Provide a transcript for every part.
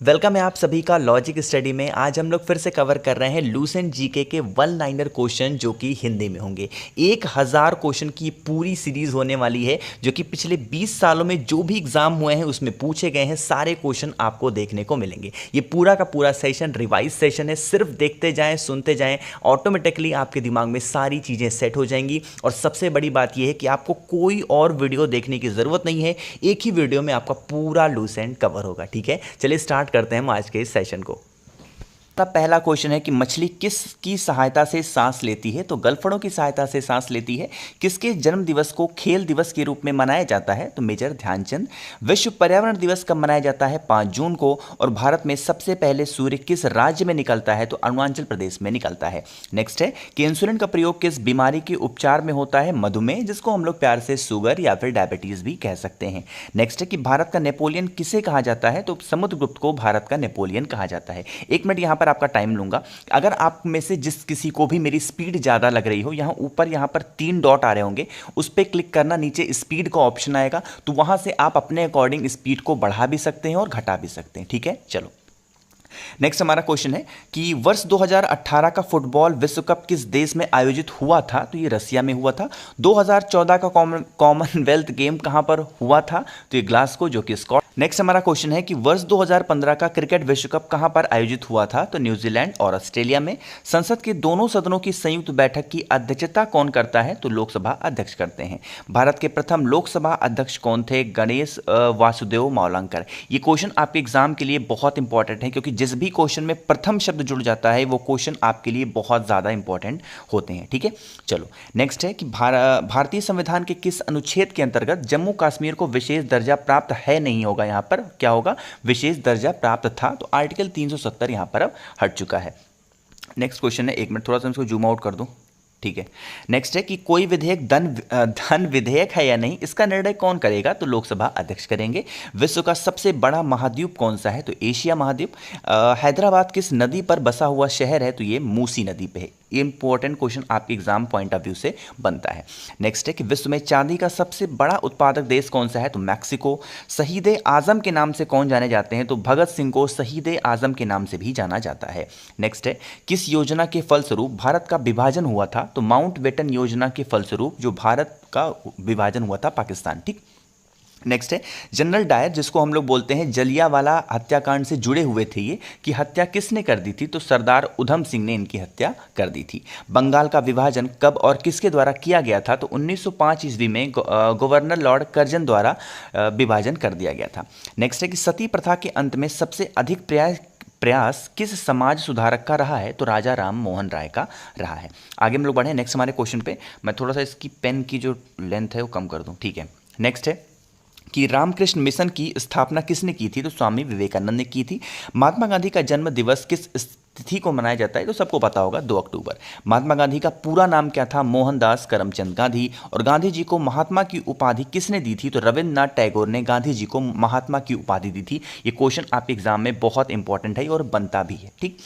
Welcome है आप सभी का लॉजिक स्टडी में। आज हम लोग फिर से कवर कर रहे हैं लूसेंट जीके के वन लाइनर क्वेश्चन जो कि हिंदी में होंगे। 1000 क्वेश्चन की पूरी सीरीज होने वाली है जो कि पिछले 20 सालों में जो भी एग्जाम हुए हैं उसमें पूछे गए हैं सारे क्वेश्चन आपको देखने को मिलेंगे। ये पूरा का पूरा सेशन रिवाइज सेशन है, सिर्फ देखते जाएं सुनते जाएं, ऑटोमेटिकली आपके दिमाग में सारी चीज़ें सेट हो जाएंगी। और सबसे बड़ी बात यह है कि आपको कोई और वीडियो देखने की ज़रूरत नहीं है, एक ही वीडियो में आपका पूरा लूसेंट कवर होगा। ठीक है, चलिए स्टार्ट करते हैं हम आज के इस सेशन को। पहला क्वेश्चन है कि मछली किसकी सहायता से सांस लेती है? तो गलफड़ों की सहायता से सांस लेती है। किसके जन्म दिवस को खेल दिवस के रूप में मनाया जाता है? तो मेजर ध्यानचंद। विश्व पर्यावरण दिवस कब मनाया जाता है? 5 जून को। और भारत में सबसे पहले सूर्य किस राज्य में निकलता है? तो अरुणाचल प्रदेश में निकलता है। नेक्स्ट है कि इंसुलिन का प्रयोग किस बीमारी के उपचार में होता है? मधुमेह, जिसको हम लोग प्यार से शुगर या फिर डायबिटीज भी कह सकते हैं। नेक्स्ट है कि भारत का नेपोलियन किसे कहा जाता है? तो समुद्रगुप्त को भारत का नेपोलियन कहा जाता है। 1 मिनट यहाँ पर आपका टाइम लूंगा। अगर आप में से जिस किसी को भी मेरी स्पीड ज़्यादा लग रही हो, यहाँ ऊपर यहाँ पर 3 डॉट आ रहे होंगे, उस पर क्लिक करना, नीचे स्पीड का ऑप्शन आएगा, तो वहाँ से आप अपने अकॉर्डिंग स्पीड को बढ़ा भी सकते हैं और घटा भी सकते हैं। ठीक है, चलो नेक्स्ट हमारा क्वेश्चन है कि वर्ष 2018 का फुटबॉल विश्व कप किस देश में आयोजित हुआ था? तो ये रसिया में हुआ था। 2014 का कॉमनवेल्थ गेम कहां पर हुआ था? तो ये ग्लासगो, जो कि स्कॉटलैंड। नेक्स्ट हमारा क्वेश्चन है कि वर्ष 2015 का क्रिकेट विश्व कप कहां पर आयोजित हुआ था? तो न्यूजीलैंड और ऑस्ट्रेलिया में। संसद के दोनों सदनों की संयुक्त बैठक की अध्यक्षता कौन करता है? तो लोकसभा अध्यक्ष करते हैं। भारत के प्रथम लोकसभा अध्यक्ष कौन थे? गणेश वासुदेव मावलंकर। ये क्वेश्चन आपके एग्जाम के लिए बहुत इंपॉर्टेंट है, क्योंकि जिस भी क्वेश्चन में प्रथम शब्द जुड़ जाता है वो क्वेश्चन आपके लिए बहुत ज़्यादा इंपॉर्टेंट होते हैं। ठीक है, चलो नेक्स्ट है कि भारतीय संविधान के किस अनुच्छेद के अंतर्गत जम्मू कश्मीर को विशेष दर्जा प्राप्त है? नहीं होगा, यहाँ पर क्या होगा? विशेष दर्जा प्राप्त था। तो आर्टिकल 370 यहाँ पर अब हट चुका है। नेक्स्ट क्वेश्चन है, 1 मिनट थोड़ा सा इसको जूम आउट कर दूं। ठीक है, नेक्स्ट है कि कोई विधेयक धन विधेयक है या नहीं, इसका निर्णय कौन करेगा? तो लोकसभा अध्यक्ष करेंगे। विश्व का सबसे बड़ा महाद्वीप कौन सा है? तो एशिया महाद्वीप। हैदराबाद किस नदी पर बसा हुआ शहर है? तो ये मूसी नदी पे है। ये इंपॉर्टेंट क्वेश्चन आपके एग्जाम पॉइंट ऑफ व्यू से बनता है। नेक्स्ट है कि विश्व में चांदी का सबसे बड़ा उत्पादक देश कौन सा है? तो मैक्सिको। शहीद आजम के नाम से कौन जाने जाते हैं? तो भगत सिंह को शहीद आजम के नाम से भी जाना जाता है। नेक्स्ट है किस योजना के फलस्वरूप भारत का विभाजन हुआ था? तो माउंटबेटन योजना के फलस्वरूप जो भारत का विभाजन हुआ था पाकिस्तान। ठीक, नेक्स्ट है जनरल डायर, जिसको हम लोग बोलते हैं जलियांवाला हत्याकांड से जुड़े हुए थे, ये कि हत्या किसने कर दी थी? तो सरदार उधम सिंह ने इनकी हत्या कर दी थी। बंगाल का विभाजन कब और किसके द्वारा किया गया था? तो 1905 ईस्वी में गवर्नर लॉर्ड कर्जन द्वारा विभाजन कर दिया गया था। नेक्स्ट है कि सती प्रथा के अंत में सबसे अधिक प्रयास किस समाज सुधारक का रहा है? तो राजा राम मोहन राय का रहा है। आगे हम लोग बढ़े नेक्स्ट हमारे क्वेश्चन पे। मैं थोड़ा सा इसकी पेन की जो लेंथ है वो कम कर दूं। ठीक है, नेक्स्ट है कि रामकृष्ण मिशन की स्थापना किसने की थी? तो स्वामी विवेकानंद ने की थी। महात्मा गांधी का जन्म दिवस किस तिथि को मनाया जाता है? तो सबको पता होगा, 2 अक्टूबर। महात्मा गांधी का पूरा नाम क्या था? मोहनदास करमचंद गांधी। और गांधी जी को महात्मा की उपाधि किसने दी थी? तो रविंद्रनाथ टैगोर ने गांधी जी को महात्मा की उपाधि दी थी। ये क्वेश्चन आपके एग्जाम में बहुत इंपॉर्टेंट है और बनता भी है। ठीक,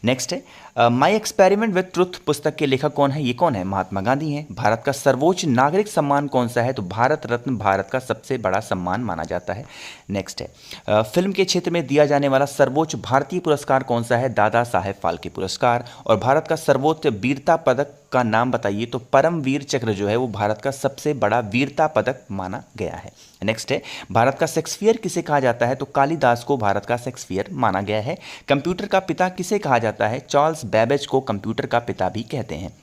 नेक्स्ट है माई एक्सपेरिमेंट विथ ट्रुथ पुस्तक के लेखक कौन है? ये कौन है? महात्मा गांधी हैं। भारत का सर्वोच्च नागरिक सम्मान कौन सा है? तो भारत रत्न भारत का सबसे बड़ा सम्मान माना जाता है। नेक्स्ट है फिल्म के क्षेत्र में दिया जाने वाला सर्वोच्च भारतीय पुरस्कार कौन सा है? दादा साहेब फाल्के पुरस्कार। और भारत का सर्वोच्च वीरता पदक का नाम बताइए? तो परमवीर चक्र जो है वो भारत का सबसे बड़ा वीरता पदक माना गया है। नेक्स्ट है भारत का शेक्सपियर किसे कहा जाता है? तो कालिदास को भारत का शेक्सपियर माना गया है। कंप्यूटर का पिता किसे कहा जाता है? चार्ल्स बेबेज को कंप्यूटर का पिता भी कहते हैं।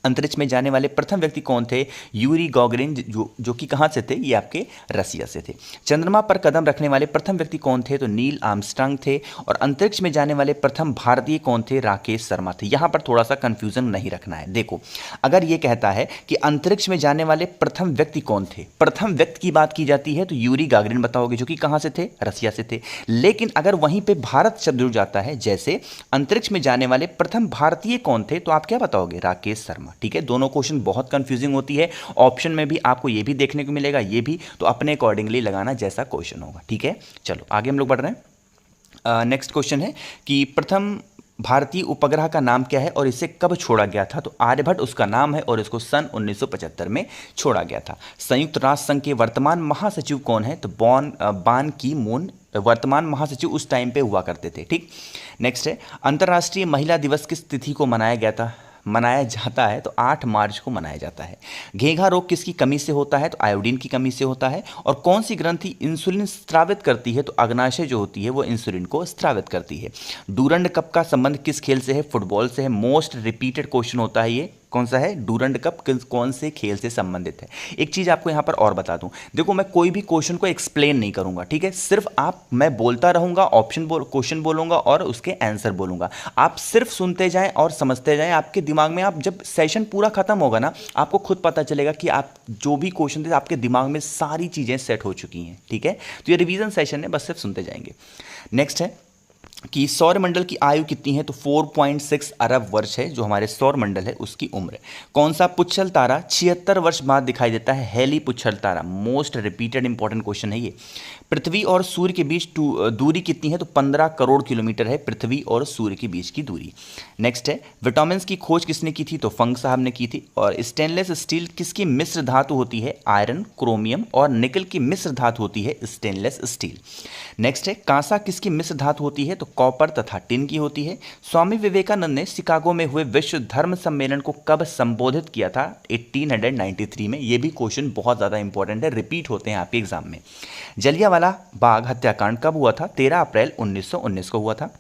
अंतरिक्ष में जाने वाले प्रथम व्यक्ति कौन थे? यूरी गॉगरिन, जो कि कहाँ से थे? ये आपके रसिया से थे। चंद्रमा पर कदम रखने वाले प्रथम व्यक्ति कौन थे? तो नील आर्मस्ट्रांग थे। और अंतरिक्ष में जाने वाले प्रथम भारतीय कौन थे? राकेश शर्मा थे। यहाँ पर थोड़ा सा कंफ्यूजन नहीं रखना है। देखो, अगर ये कहता है कि अंतरिक्ष में जाने वाले प्रथम व्यक्ति कौन थे, प्रथम व्यक्ति की बात की जाती है तो यूरी गागरिन बताओगे, जो कि कहाँ से थे? रसिया से थे। लेकिन अगर वहीं पर भारत शब्द जुड़ जाता है, जैसे अंतरिक्ष में जाने वाले प्रथम भारतीय कौन थे, तो आप क्या बताओगे? राकेश शर्मा। ठीक है, दोनों क्वेश्चन बहुत कंफ्यूजिंग होती है। ऑप्शन में भी आपको ये भी देखने को मिलेगा, ये भी, तो अपने अकॉर्डिंगली लगाना जैसा क्वेश्चन होगा। ठीक है, चलो आगे हम लोग बढ़ रहे हैं। नेक्स्ट क्वेश्चन है कि प्रथम भारतीय उपग्रह का नाम क्या है और इसे कब छोड़ा गया था? तो आर्यभट्ट उसका नाम है और इसको सन 1975 में छोड़ा गया था। संयुक्त राष्ट्र संघ के वर्तमान महासचिव कौन है? तो बान की मून वर्तमान महासचिव उस टाइम पे हुआ करते थे। ठीक, नेक्स्ट है, अंतर्राष्ट्रीय महिला दिवस किस तिथि को मनाया जाता है? तो 8 मार्च को मनाया जाता है। घेंघा रोग किसकी कमी से होता है? तो आयोडीन की कमी से होता है। और कौन सी ग्रंथि इंसुलिन स्रावित करती है? तो अग्नाशय जो होती है वो इंसुलिन को स्रावित करती है। डूरंड कप का संबंध किस खेल से है? फुटबॉल से है। मोस्ट रिपीटेड क्वेश्चन होता है ये, कौन सा है? डूरंड कप कौन से खेल से संबंधित है? एक चीज आपको यहां पर और बता दूं, देखो मैं कोई भी क्वेश्चन को एक्सप्लेन नहीं करूंगा, ठीक है? सिर्फ मैं बोलता रहूंगा, क्वेश्चन बोलूंगा और उसके आंसर बोलूंगा। आप सिर्फ सुनते जाएं और समझते जाएं। आपके दिमाग में, आप जब सेशन पूरा खत्म होगा ना, आपको खुद पता चलेगा कि आप जो भी क्वेश्चन थे आपके दिमाग में सारी चीजें सेट हो चुकी हैं। ठीक है, तो ये रिवीजन सेशन है, बस सिर्फ सुनते जाएंगे। नेक्स्ट है कि सौरमंडल की आयु कितनी है? तो 4.6 अरब वर्ष है जो हमारे सौरमंडल है उसकी उम्र है। कौन सा पुच्छल तारा 76 वर्ष बाद दिखाई देता है? हेली पुच्छल तारा। मोस्ट रिपीटेड इंपॉर्टेंट क्वेश्चन है ये। पृथ्वी और सूर्य के बीच दूरी कितनी है? तो 15 करोड़ किलोमीटर है पृथ्वी और सूर्य के बीच की दूरी। नेक्स्ट है, विटामिन्स की खोज किसने की थी? तो फंग साहब ने की थी। और स्टेनलेस स्टील किसकी मिश्र धातु होती है? आयरन, क्रोमियम और निकल की मिश्र धातु होती है स्टेनलेस स्टील। नेक्स्ट है, कांसा किसकी मिश्र धातु होती है? तो कॉपर तथा टिन की होती है। स्वामी विवेकानंद ने शिकागो में हुए विश्व धर्म सम्मेलन को कब संबोधित किया था? 1893 में। ये भी क्वेश्चन बहुत ज़्यादा इंपॉर्टेंट है, रिपीट होते हैं आपके एग्जाम में। जलियांवाला बाग हत्याकांड कब हुआ था? 13 अप्रैल 1919 को हुआ था।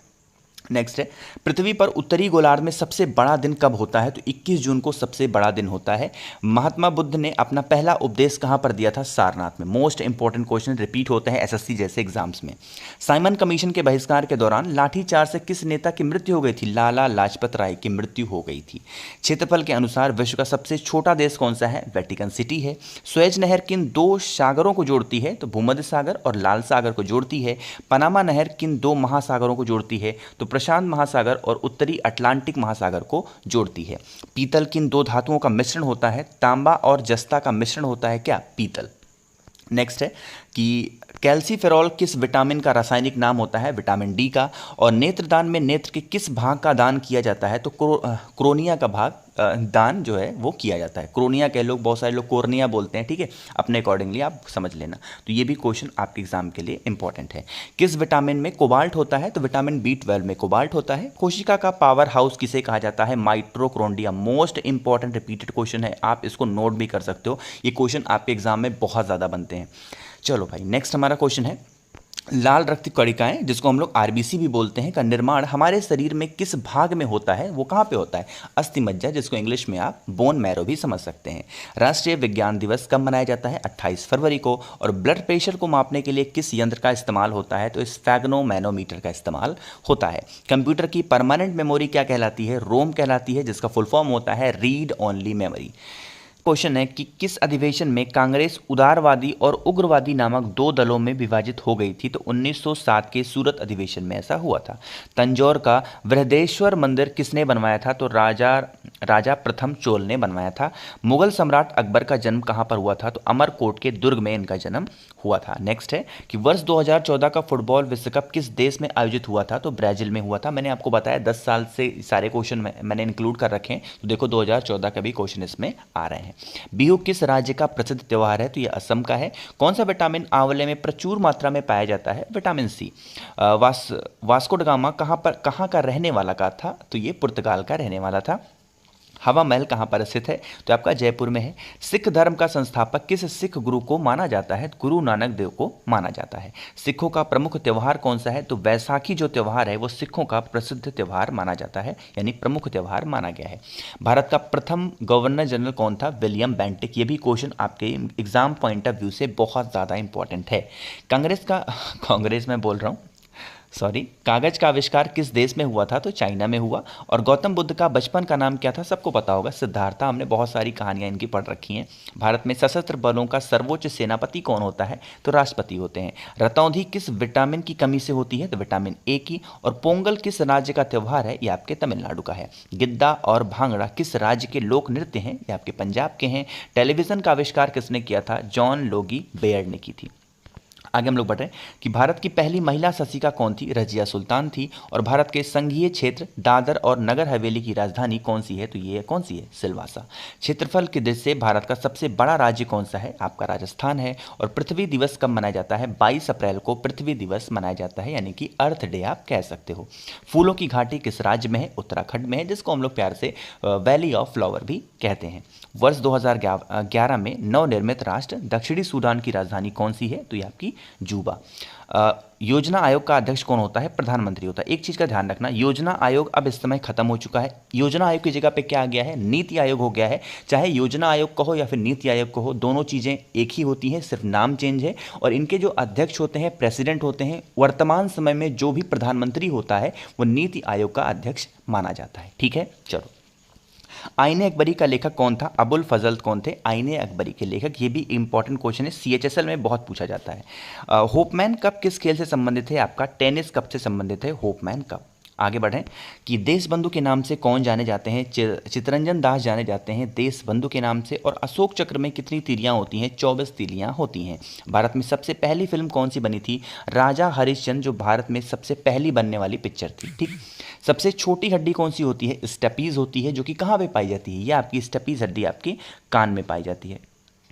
नेक्स्ट है, पृथ्वी पर उत्तरी गोलार्ध में सबसे बड़ा दिन कब होता है? तो 21 जून को सबसे बड़ा दिन होता है। महात्मा बुद्ध ने अपना पहला उपदेश कहां पर दिया था? सारनाथ में। मोस्ट इंपॉर्टेंट क्वेश्चन रिपीट होते हैं एसएससी जैसे एग्जाम्स में। साइमन कमीशन के बहिष्कार के दौरान लाठीचार्ज से किस नेता की मृत्यु हो गई थी? लाला लाजपत राय की मृत्यु हो गई थी। क्षेत्रफल के अनुसार विश्व का सबसे छोटा देश कौन सा है? वेटिकन सिटी है। सुएज नहर किन 2 सागरों को जोड़ती है? तो भूमध्य सागर और लाल सागर को जोड़ती है। पनामा नहर किन 2 महासागरों को जोड़ती है? तो प्रशांत महासागर और उत्तरी अटलांटिक महासागर को जोड़ती है। पीतल किन 2 धातुओं का मिश्रण होता है? तांबा और जस्ता का मिश्रण होता है क्या? पीतल। नेक्स्ट है कि कैल्सीफेरॉल किस विटामिन का रासायनिक नाम होता है? विटामिन डी का। और नेत्रदान में नेत्र के किस भाग का दान किया जाता है? तो क्रोनिया का भाग दान जो है वो किया जाता है। क्रोनिया के लोग, बहुत सारे लोग कोर्निया बोलते हैं, ठीक है? अपने अकॉर्डिंगली आप समझ लेना। तो ये भी क्वेश्चन आपके एग्जाम के लिए इंपॉर्टेंट है। किस विटामिन में कोबाल्ट होता है? तो विटामिन B12 में कोबाल्ट होता है। कोशिका का पावर हाउस किसे कहा जाता है? Mitochondria. Most important repeated question है, आप इसको नोट भी कर सकते हो। ये क्वेश्चन आपके एग्जाम में बहुत ज़्यादा बनते हैं। चलो भाई, नेक्स्ट हमारा क्वेश्चन है, लाल रक्त कणिकाएं जिसको हम लोग आरबीसी भी बोलते हैं का निर्माण हमारे शरीर में किस भाग में होता है? वो कहाँ पे होता है? अस्थि मज्जा, जिसको इंग्लिश में आप बोन मैरो भी समझ सकते हैं। राष्ट्रीय विज्ञान दिवस कब मनाया जाता है? 28 फरवरी को। और ब्लड प्रेशर को मापने के लिए किस यंत्र का इस्तेमाल होता है? तो स्फेग्नोमैनोमीटर का इस्तेमाल होता है। कंप्यूटर की परमानेंट मेमोरी क्या कहलाती है? रोम कहलाती है, जिसका फुल फॉर्म होता है रीड ओनली मेमोरी। क्वेश्चन है कि किस अधिवेशन में कांग्रेस उदारवादी और उग्रवादी नामक 2 दलों में विभाजित हो गई थी? तो 1907 के सूरत अधिवेशन में ऐसा हुआ था। तंजौर का बृहदेश्वर मंदिर किसने बनवाया था? तो राजा प्रथम चोल ने बनवाया था। मुगल सम्राट अकबर का जन्म कहाँ पर हुआ था? तो अमरकोट के दुर्ग में इनका जन्म हुआ था। नेक्स्ट है कि वर्ष 2014 का फुटबॉल विश्व कप किस देश में आयोजित हुआ था? तो ब्राजील में हुआ था। मैंने आपको बताया 10 साल से सारे क्वेश्चन मैंने इंक्लूड कर रखे हैं, तो देखो 2014 का भी क्वेश्चन इसमें आ रहे हैं। बिहू किस राज्य का प्रसिद्ध त्यौहार है? तो यह असम का है। कौन सा विटामिन आंवले में प्रचुर मात्रा में पाया जाता है? Vitamin C. Vasco da Gama कहाँ का रहने वाला का था? तो ये पुर्तगाल का रहने वाला था। हवा महल कहाँ पर स्थित है? तो आपका जयपुर में है। सिख धर्म का संस्थापक किस सिख गुरु को माना जाता है? गुरु नानक देव को माना जाता है। सिखों का प्रमुख त्यौहार कौन सा है? तो वैसाखी जो त्यौहार है वो सिखों का प्रसिद्ध त्यौहार माना जाता है, यानी प्रमुख त्यौहार माना गया है। भारत का प्रथम गवर्नर जनरल कौन था? William Bentinck. ये भी क्वेश्चन आपके एग्जाम पॉइंट ऑफ व्यू से बहुत ज़्यादा इंपॉर्टेंट है। कांग्रेस में बोल रहा हूँ, सॉरी, कागज का आविष्कार किस देश में हुआ था? तो चाइना में हुआ। और गौतम बुद्ध का बचपन का नाम क्या था? सबको पता होगा, सिद्धार्था। हमने बहुत सारी कहानियां इनकी पढ़ रखी हैं। भारत में सशस्त्र बलों का सर्वोच्च सेनापति कौन होता है? तो राष्ट्रपति होते हैं। रतौंधी किस विटामिन की कमी से होती है? तो विटामिन ए की। और पोंगल किस राज्य का त्यौहार है? ये आपके तमिलनाडु का है। गिद्दा और भांगड़ा किस राज्य के लोक नृत्य हैं? ये आपके पंजाब के हैं। टेलीविजन का आविष्कार किसने किया था? जॉन लोगी बेयर्ड ने की थी। आगे हम लोग बढ़ रहे हैं कि भारत की पहली महिला शासिका कौन थी? रजिया सुल्तान थी। और भारत के संघीय क्षेत्र दादर और नगर हवेली की राजधानी कौन सी है? तो ये कौन सी है? सिलवासा। क्षेत्रफल की दृष्टि से भारत का सबसे बड़ा राज्य कौन सा है? आपका राजस्थान है। और पृथ्वी दिवस कब मनाया जाता है? 22 अप्रैल को पृथ्वी दिवस मनाया जाता है, यानी कि अर्थ डे आप कह सकते हो। फूलों की घाटी किस राज्य में है? उत्तराखंड में है, जिसको हम लोग प्यार से वैली ऑफ फ्लावर भी कहते हैं। वर्ष 2011 में नवनिर्मित राष्ट्र दक्षिणी सूडान की राजधानी कौन सी है? तो ये आपकी जूबा। योजना आयोग का अध्यक्ष कौन होता है? प्रधानमंत्री होता है। एक चीज़ का ध्यान रखना, योजना आयोग अब इस समय खत्म हो चुका है। योजना आयोग की जगह पे क्या आ गया है? नीति आयोग हो गया है। चाहे योजना आयोग कहो या फिर नीति आयोग कहो, दोनों चीज़ें एक ही होती हैं, सिर्फ नाम चेंज है। और इनके जो अध्यक्ष होते हैं, प्रेसिडेंट होते हैं, वर्तमान समय में जो भी प्रधानमंत्री होता है वो नीति आयोग का अध्यक्ष माना जाता है। ठीक है, चलो। आईने अकबरी का लेखक कौन था? अबुल फजल कौन थे? आईने अकबरी के लेखक। ये भी इंपॉर्टेंट क्वेश्चन है, CHSL में बहुत पूछा जाता है। होपमैन कप किस खेल से संबंधित है? आपका टेनिस कप से संबंधित है होपमैन कप। आगे बढ़ें कि देशबंधु के नाम से कौन जाने जाते हैं? चित्तरंजन दास जाने जाते हैं देशबंधु के नाम से। और अशोक चक्र में कितनी तीलियां होती हैं? 24 तीलियां होती हैं। भारत में सबसे पहली फिल्म कौन सी बनी थी? राजा हरिश्चंद्र, जो भारत में सबसे पहली बनने वाली पिक्चर थी। ठीक। सबसे छोटी हड्डी कौन सी होती है? स्टेपीज होती है, जो कि कहाँ पे पाई जाती है? ये आपकी स्टेपीज हड्डी आपकी कान में पाई जाती है।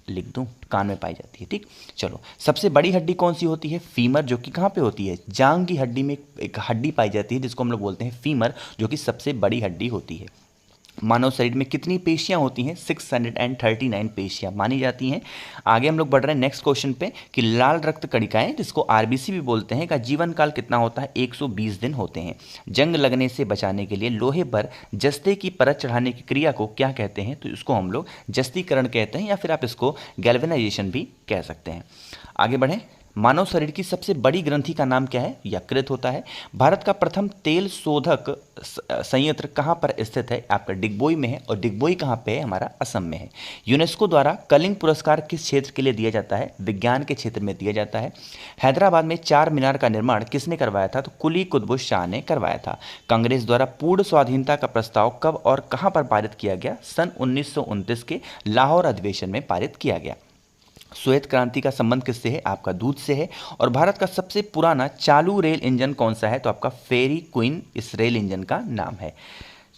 लिख दूं, कान में पाई जाती है। ठीक, चलो। सबसे बड़ी हड्डी कौन सी होती है? फीमर, जो कि कहाँ पे होती है? जांग की हड्डी में एक हड्डी पाई जाती है जिसको हम लोग बोलते हैं फीमर, जो कि सबसे बड़ी हड्डी होती है। मानव शरीर में कितनी पेशियां होती हैं? 639 पेशियां मानी जाती हैं। आगे हम लोग बढ़ रहे हैं नेक्स्ट क्वेश्चन पे कि लाल रक्त कणिकाएं, जिसको RBC भी बोलते हैं, का जीवन काल कितना होता है? 120 दिन होते हैं। जंग लगने से बचाने के लिए लोहे पर जस्ते की परत चढ़ाने की क्रिया को क्या कहते हैं? तो इसको हम लोग जस्तीकरण कहते हैं, या फिर आप इसको गैल्वेनाइजेशन भी कह सकते हैं। आगे बढ़ें। मानव शरीर की सबसे बड़ी ग्रंथि का नाम क्या है? यकृत होता है। भारत का प्रथम तेल शोधक संयंत्र कहाँ पर स्थित है? आपका डिगबोई में है। और डिगबोई कहाँ पे है? हमारा असम में है। यूनेस्को द्वारा कलिंग पुरस्कार किस क्षेत्र के लिए दिया जाता है? विज्ञान के क्षेत्र में दिया जाता है। हैदराबाद में चार मीनार का निर्माण किसने करवाया था? तो कुली कुतुब शाह ने करवाया था। कांग्रेस द्वारा पूर्ण स्वाधीनता का प्रस्ताव कब और कहाँ पर पारित किया गया? सन 1929 के लाहौर अधिवेशन में पारित किया गया। श्वेत क्रांति का संबंध किससे है? आपका दूध से है। और भारत का सबसे पुराना चालू रेल इंजन कौन सा है? तो आपका फेरी क्वीन इस रेल इंजन का नाम है।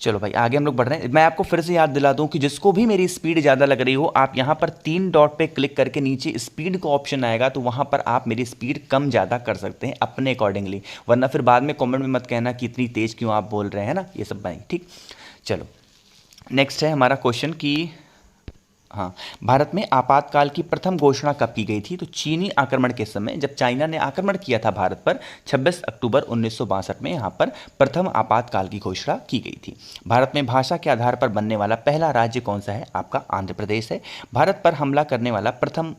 चलो भाई, आगे हम लोग बढ़ रहे हैं। मैं आपको फिर से याद दिला दूं कि जिसको भी मेरी स्पीड ज़्यादा लग रही हो, आप यहाँ पर 3 डॉट पे क्लिक करके नीचे स्पीड का ऑप्शन आएगा, तो वहाँ पर आप मेरी स्पीड कम ज़्यादा कर सकते हैं अपने अकॉर्डिंगली। वरना फिर बाद में कॉमेंट में मत कहना कि इतनी तेज़ क्यों आप बोल रहे हैं ना, ये सब भाई। ठीक, चलो। नेक्स्ट है हमारा क्वेश्चन कि हाँ, भारत में आपातकाल की प्रथम घोषणा कब की गई थी? तो चीनी आक्रमण के समय, जब चाइना ने आक्रमण किया था भारत पर 26 अक्टूबर 1962 में, यहाँ पर प्रथम आपातकाल की घोषणा की गई थी। भारत में भाषा के आधार पर बनने वाला पहला राज्य कौन सा है? आपका आंध्र प्रदेश है। भारत पर हमला करने वाला प्रथम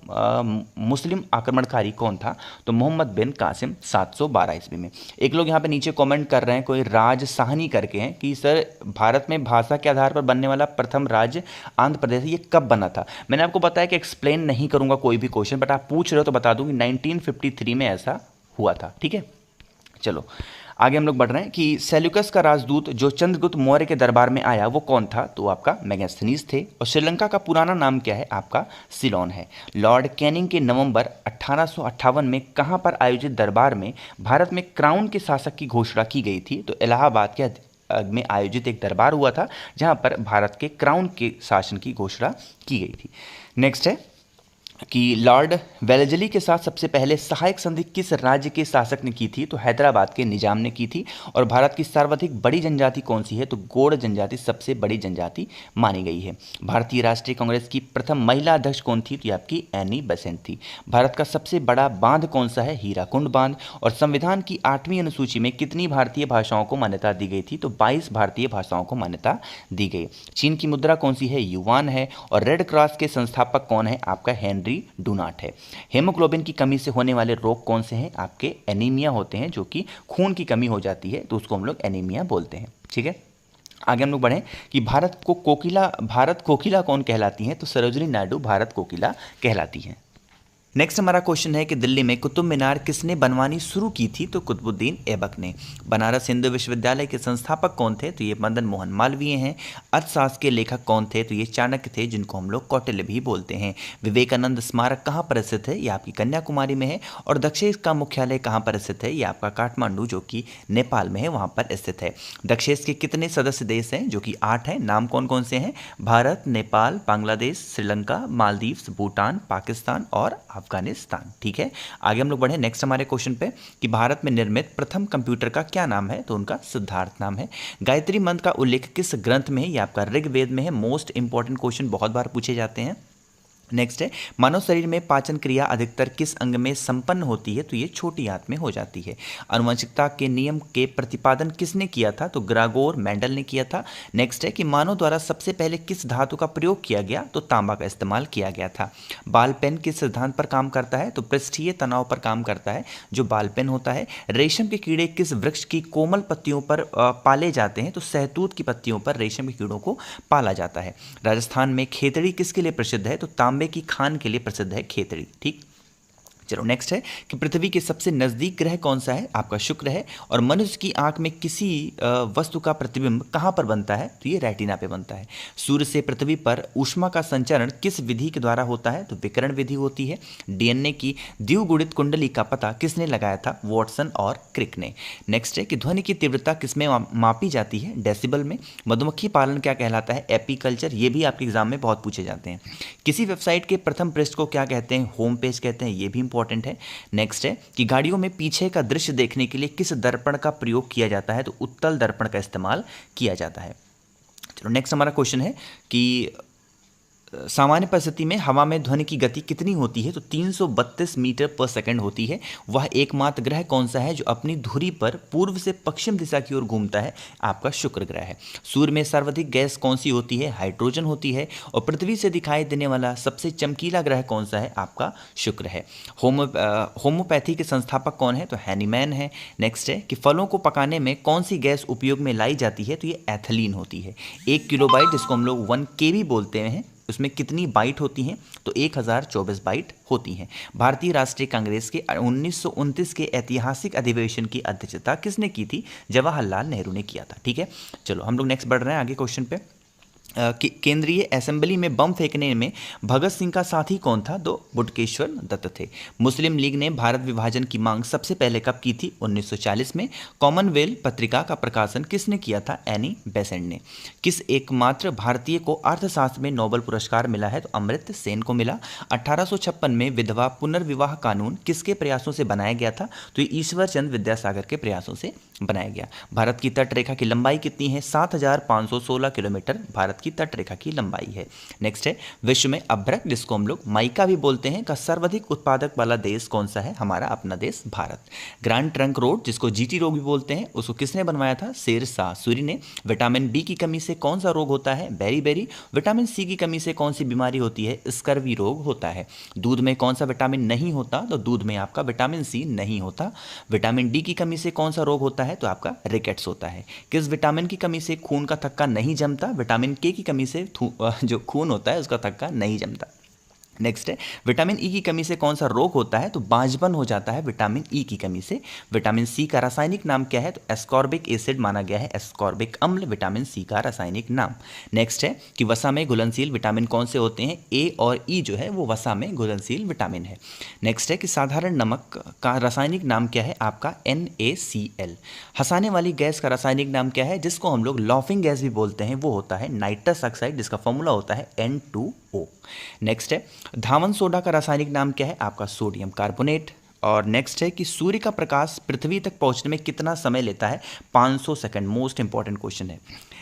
मुस्लिम आक्रमणकारी कौन था? तो मोहम्मद बिन कासिम 712 ईस्वी में। एक लोग यहाँ पे नीचे कॉमेंट कर रहे हैं, कोई राज साहनी करके हैं, कि सर भारत में भाषा के आधार पर बनने वाला प्रथम राज्य आंध्र प्रदेश, ये कब बना था? मैंने आपको बताया कि एक्सप्लेन नहीं करूंगा कोई भी क्वेश्चन, बट आप पूछ रहे हो तो बता दूं कि 1953 में ऐसा हुआ था। ठीक है, चलो आगे हम लोग बढ़ रहे हैं कि सेल्यूकस का राजदूत जो चंद्रगुप्त मौर्य के दरबार में आया वो कौन था? तो आपका मेगास्थनीज थे। और श्रीलंका का पुराना नाम क्या है? आपका सिलोन है। लॉर्ड कैनिंग के नवंबर 1858 में कहां पर आयोजित दरबार में भारत में क्राउन के शासक की घोषणा की गई थी? तो इलाहाबाद के में आयोजित एक दरबार हुआ था जहां पर भारत के क्राउन के शासन की घोषणा की गई थी। नेक्स्ट है कि लॉर्ड वेलेस्ली के साथ सबसे पहले सहायक संधि किस राज्य के शासक ने की थी? तो हैदराबाद के निजाम ने की थी। और भारत की सर्वाधिक बड़ी जनजाति कौन सी है? तो गोंड जनजाति सबसे बड़ी जनजाति मानी गई है। भारतीय राष्ट्रीय कांग्रेस की प्रथम महिला अध्यक्ष कौन थी? तो आपकी एनी बेसेंट थी। भारत का सबसे बड़ा बांध कौन सा है? हीराकुंड बांध। और संविधान की 8वीं अनुसूची में कितनी भारतीय भाषाओं को मान्यता दी गई थी? तो 22 भारतीय भाषाओं को मान्यता दी गई। चीन की मुद्रा कौन सी है? युआन है। और रेड क्रॉस के संस्थापक कौन है? आपका हेनरी डुनाट है। हेमोग्लोबिन की कमी से होने वाले रोग कौन से हैं? आपके एनीमिया होते हैं, जो कि खून की कमी हो जाती है तो उसको हम लोग एनीमिया बोलते हैं। ठीक है, आगे हम लोग बढ़ें कि भारत कोकिला कौन कहलाती हैं? तो सरोजिनी नायडू भारत कोकिला कहलाती हैं। नेक्स्ट हमारा क्वेश्चन है कि दिल्ली में कुतुब मीनार किसने बनवानी शुरू की थी? तो कुतुबुद्दीन ऐबक ने। बनारस हिंदू विश्वविद्यालय के संस्थापक कौन थे? तो ये मदन मोहन मालवीय हैं। अर्थशास्त्र के लेखक कौन थे? तो ये चाणक्य थे, जिनको हम लोग कौटिल्य भी बोलते हैं। विवेकानंद स्मारक कहाँ पर स्थित है? ये आपकी कन्याकुमारी में है। और दक्षेश का मुख्यालय कहाँ पर स्थित है? ये आपका काठमांडू, जो कि नेपाल में है, वहाँ पर स्थित है। दक्षेश के कितने सदस्य देश हैं? जो कि 8 हैं। नाम कौन कौन से हैं? भारत, नेपाल, बांग्लादेश, श्रीलंका, मालदीव्स, भूटान, पाकिस्तान और अफगानिस्तान। ठीक है, आगे हम लोग बढ़े नेक्स्ट हमारे क्वेश्चन पे कि भारत में निर्मित प्रथम कंप्यूटर का क्या नाम है? तो उनका सिद्धार्थ नाम है। गायत्री मंत्र का उल्लेख किस ग्रंथ में है? ये आपका ऋग्वेद में है। मोस्ट इंपॉर्टेंट क्वेश्चन, बहुत बार पूछे जाते हैं। नेक्स्ट है, मानव शरीर में पाचन क्रिया अधिकतर किस अंग में संपन्न होती है? तो ये छोटी आंत में हो जाती है। आनुवंशिकता के नियम के प्रतिपादन किसने किया था? तो ग्रागोर मेंडल ने किया था। नेक्स्ट है कि मानव द्वारा सबसे पहले किस धातु का प्रयोग किया गया? तो तांबा का इस्तेमाल किया गया था। बाल पेन किस सिद्धांत पर काम करता है? तो पृष्ठीय तनाव पर काम करता है जो बाल पेन होता है। रेशम के कीड़े किस वृक्ष की कोमल पत्तियों पर पाले जाते हैं? तो सहतूत की पत्तियों पर रेशम के कीड़ों को पाला जाता है। राजस्थान में खेतड़ी किसके लिए प्रसिद्ध है? तो तांबे की खान के लिए प्रसिद्ध है खेतड़ी। ठीक, चलो नेक्स्ट है कि पृथ्वी के सबसे नजदीक ग्रह कौन सा है? आपका शुक्र है। और मनुष्य की आंख में किसी वस्तु का प्रतिबिंब कहां पर बनता है? तो ये रेटिना पे बनता है। सूर्य से पृथ्वी पर ऊष्मा का संचरण किस विधि के द्वारा होता है? तो विकिरण विधि होती है। डीएनए की द्विगुणित कुंडली का पता किसने लगाया था? वॉटसन और क्रिक ने। नेक्स्ट है कि ध्वनि की तीव्रता किसमें मापी जाती है? डेसिबल में। मधुमक्खी पालन क्या कहलाता है? एपीकल्चर। ये भी आपके एग्जाम में बहुत पूछे जाते हैं। किसी वेबसाइट के प्रथम पृष्ठ को क्या कहते हैं? होम पेज कहते हैं। ये भी इंपॉर्टेंट है। नेक्स्ट है कि गाड़ियों में पीछे का दृश्य देखने के लिए किस दर्पण का प्रयोग किया जाता है? तो उत्तल दर्पण का इस्तेमाल किया जाता है। चलो नेक्स्ट हमारा क्वेश्चन है कि सामान्य परिस्थिति में हवा में ध्वनि की गति कितनी होती है? तो 332 मीटर पर सेकंड होती है। वह एकमात्र ग्रह कौन सा है जो अपनी धुरी पर पूर्व से पश्चिम दिशा की ओर घूमता है? आपका शुक्र ग्रह है। सूर्य में सर्वाधिक गैस कौन सी होती है? हाइड्रोजन होती है। और पृथ्वी से दिखाई देने वाला सबसे चमकीला ग्रह कौन सा है? आपका शुक्र है। होम्योपैथी के संस्थापक कौन है? तो हैनीमैन है। नेक्स्ट है कि फलों को पकाने में कौन सी गैस उपयोग में लाई जाती है? तो ये एथिलीन होती है। 1 किलोबाइट, जिसको हम लोग 1 KB बोलते हैं, उसमें कितनी बाइट होती हैं? तो 1024 बाइट होती हैं। भारतीय राष्ट्रीय कांग्रेस के 1929 के ऐतिहासिक अधिवेशन की अध्यक्षता किसने की थी? जवाहरलाल नेहरू ने किया था। ठीक है, चलो हम लोग नेक्स्ट बढ़ रहे हैं आगे क्वेश्चन पे। केंद्रीय असेंबली में बम फेंकने में भगत सिंह का साथी कौन था? तो बुटकेश्वर दत्त थे। मुस्लिम लीग ने भारत विभाजन की मांग सबसे पहले कब की थी? 1940 में। कॉमनवेल्थ पत्रिका का प्रकाशन किसने किया था? एनी बेसेंट ने। किस एकमात्र भारतीय को अर्थशास्त्र में नोबेल पुरस्कार मिला है? तो अमर्त्य सेन को मिला। 1856 में विधवा पुनर्विवाह कानून किसके प्रयासों से बनाया गया था? तो ये ईश्वर चंद्र विद्यासागर के प्रयासों से बनाया गया। भारत की तट रेखा की लंबाई कितनी है? 7516 किलोमीटर भारत की तट रेखा की लंबाई है। नेक्स्ट है विश्व में अभ्रक, जिसको हम लोग माइका भी बोलते हैं, का सर्वाधिक उत्पादक वाला देश कौन सा है? हमारा अपना देश भारत। ग्रैंड ट्रंक रोड, जिसको जीटी रोग भी बोलते हैं, उसको किसने बनवाया था? शेर शाह सूरी ने। विटामिन बी की कमी से कौन सा रोग होता है? बेरी। विटामिन सी की कमी से कौन सी बीमारी होती है? स्कर्वी रोग होता है। दूध में कौन सा विटामिन नहीं होता? तो दूध में आपका विटामिन सी नहीं होता। विटामिन डी की कमी से कौन सा रोग होता है? तो आपका रिकेट्स होता है। किस विटामिन की कमी से खून का थक्का नहीं जमता? विटामिन के की कमी से जो खून होता है उसका थक्का नहीं जमता। नेक्स्ट है विटामिन ई की कमी से कौन सा रोग होता है? तो बांझपन हो जाता है विटामिन ई की कमी से। विटामिन सी का रासायनिक नाम क्या है? तो एस्कॉर्बिक एसिड माना गया है। एस्कॉर्बिक अम्ल विटामिन सी का रासायनिक नाम। नेक्स्ट है कि वसा में घुलनशील विटामिन कौन से होते हैं? ए और ई जो है वो वसा में घुलनशील विटामिन है। नेक्स्ट है कि साधारण नमक का रासायनिक नाम क्या है? आपका NaCl। हंसाने वाली गैस का रासायनिक नाम क्या है, जिसको हम लोग लॉफिंग गैस भी बोलते हैं? वो होता है नाइट्रस ऑक्साइड, जिसका फॉर्मूला होता है N2O। नेक्स्ट है धावन सोडा का रासायनिक नाम क्या है? आपका सोडियम कार्बोनेट। और नेक्स्ट है कि सूर्य का प्रकाश पृथ्वी तक पहुंचने में कितना समय लेता है? 500 सेकंड। मोस्ट इंपॉर्टेंट क्वेश्चन है।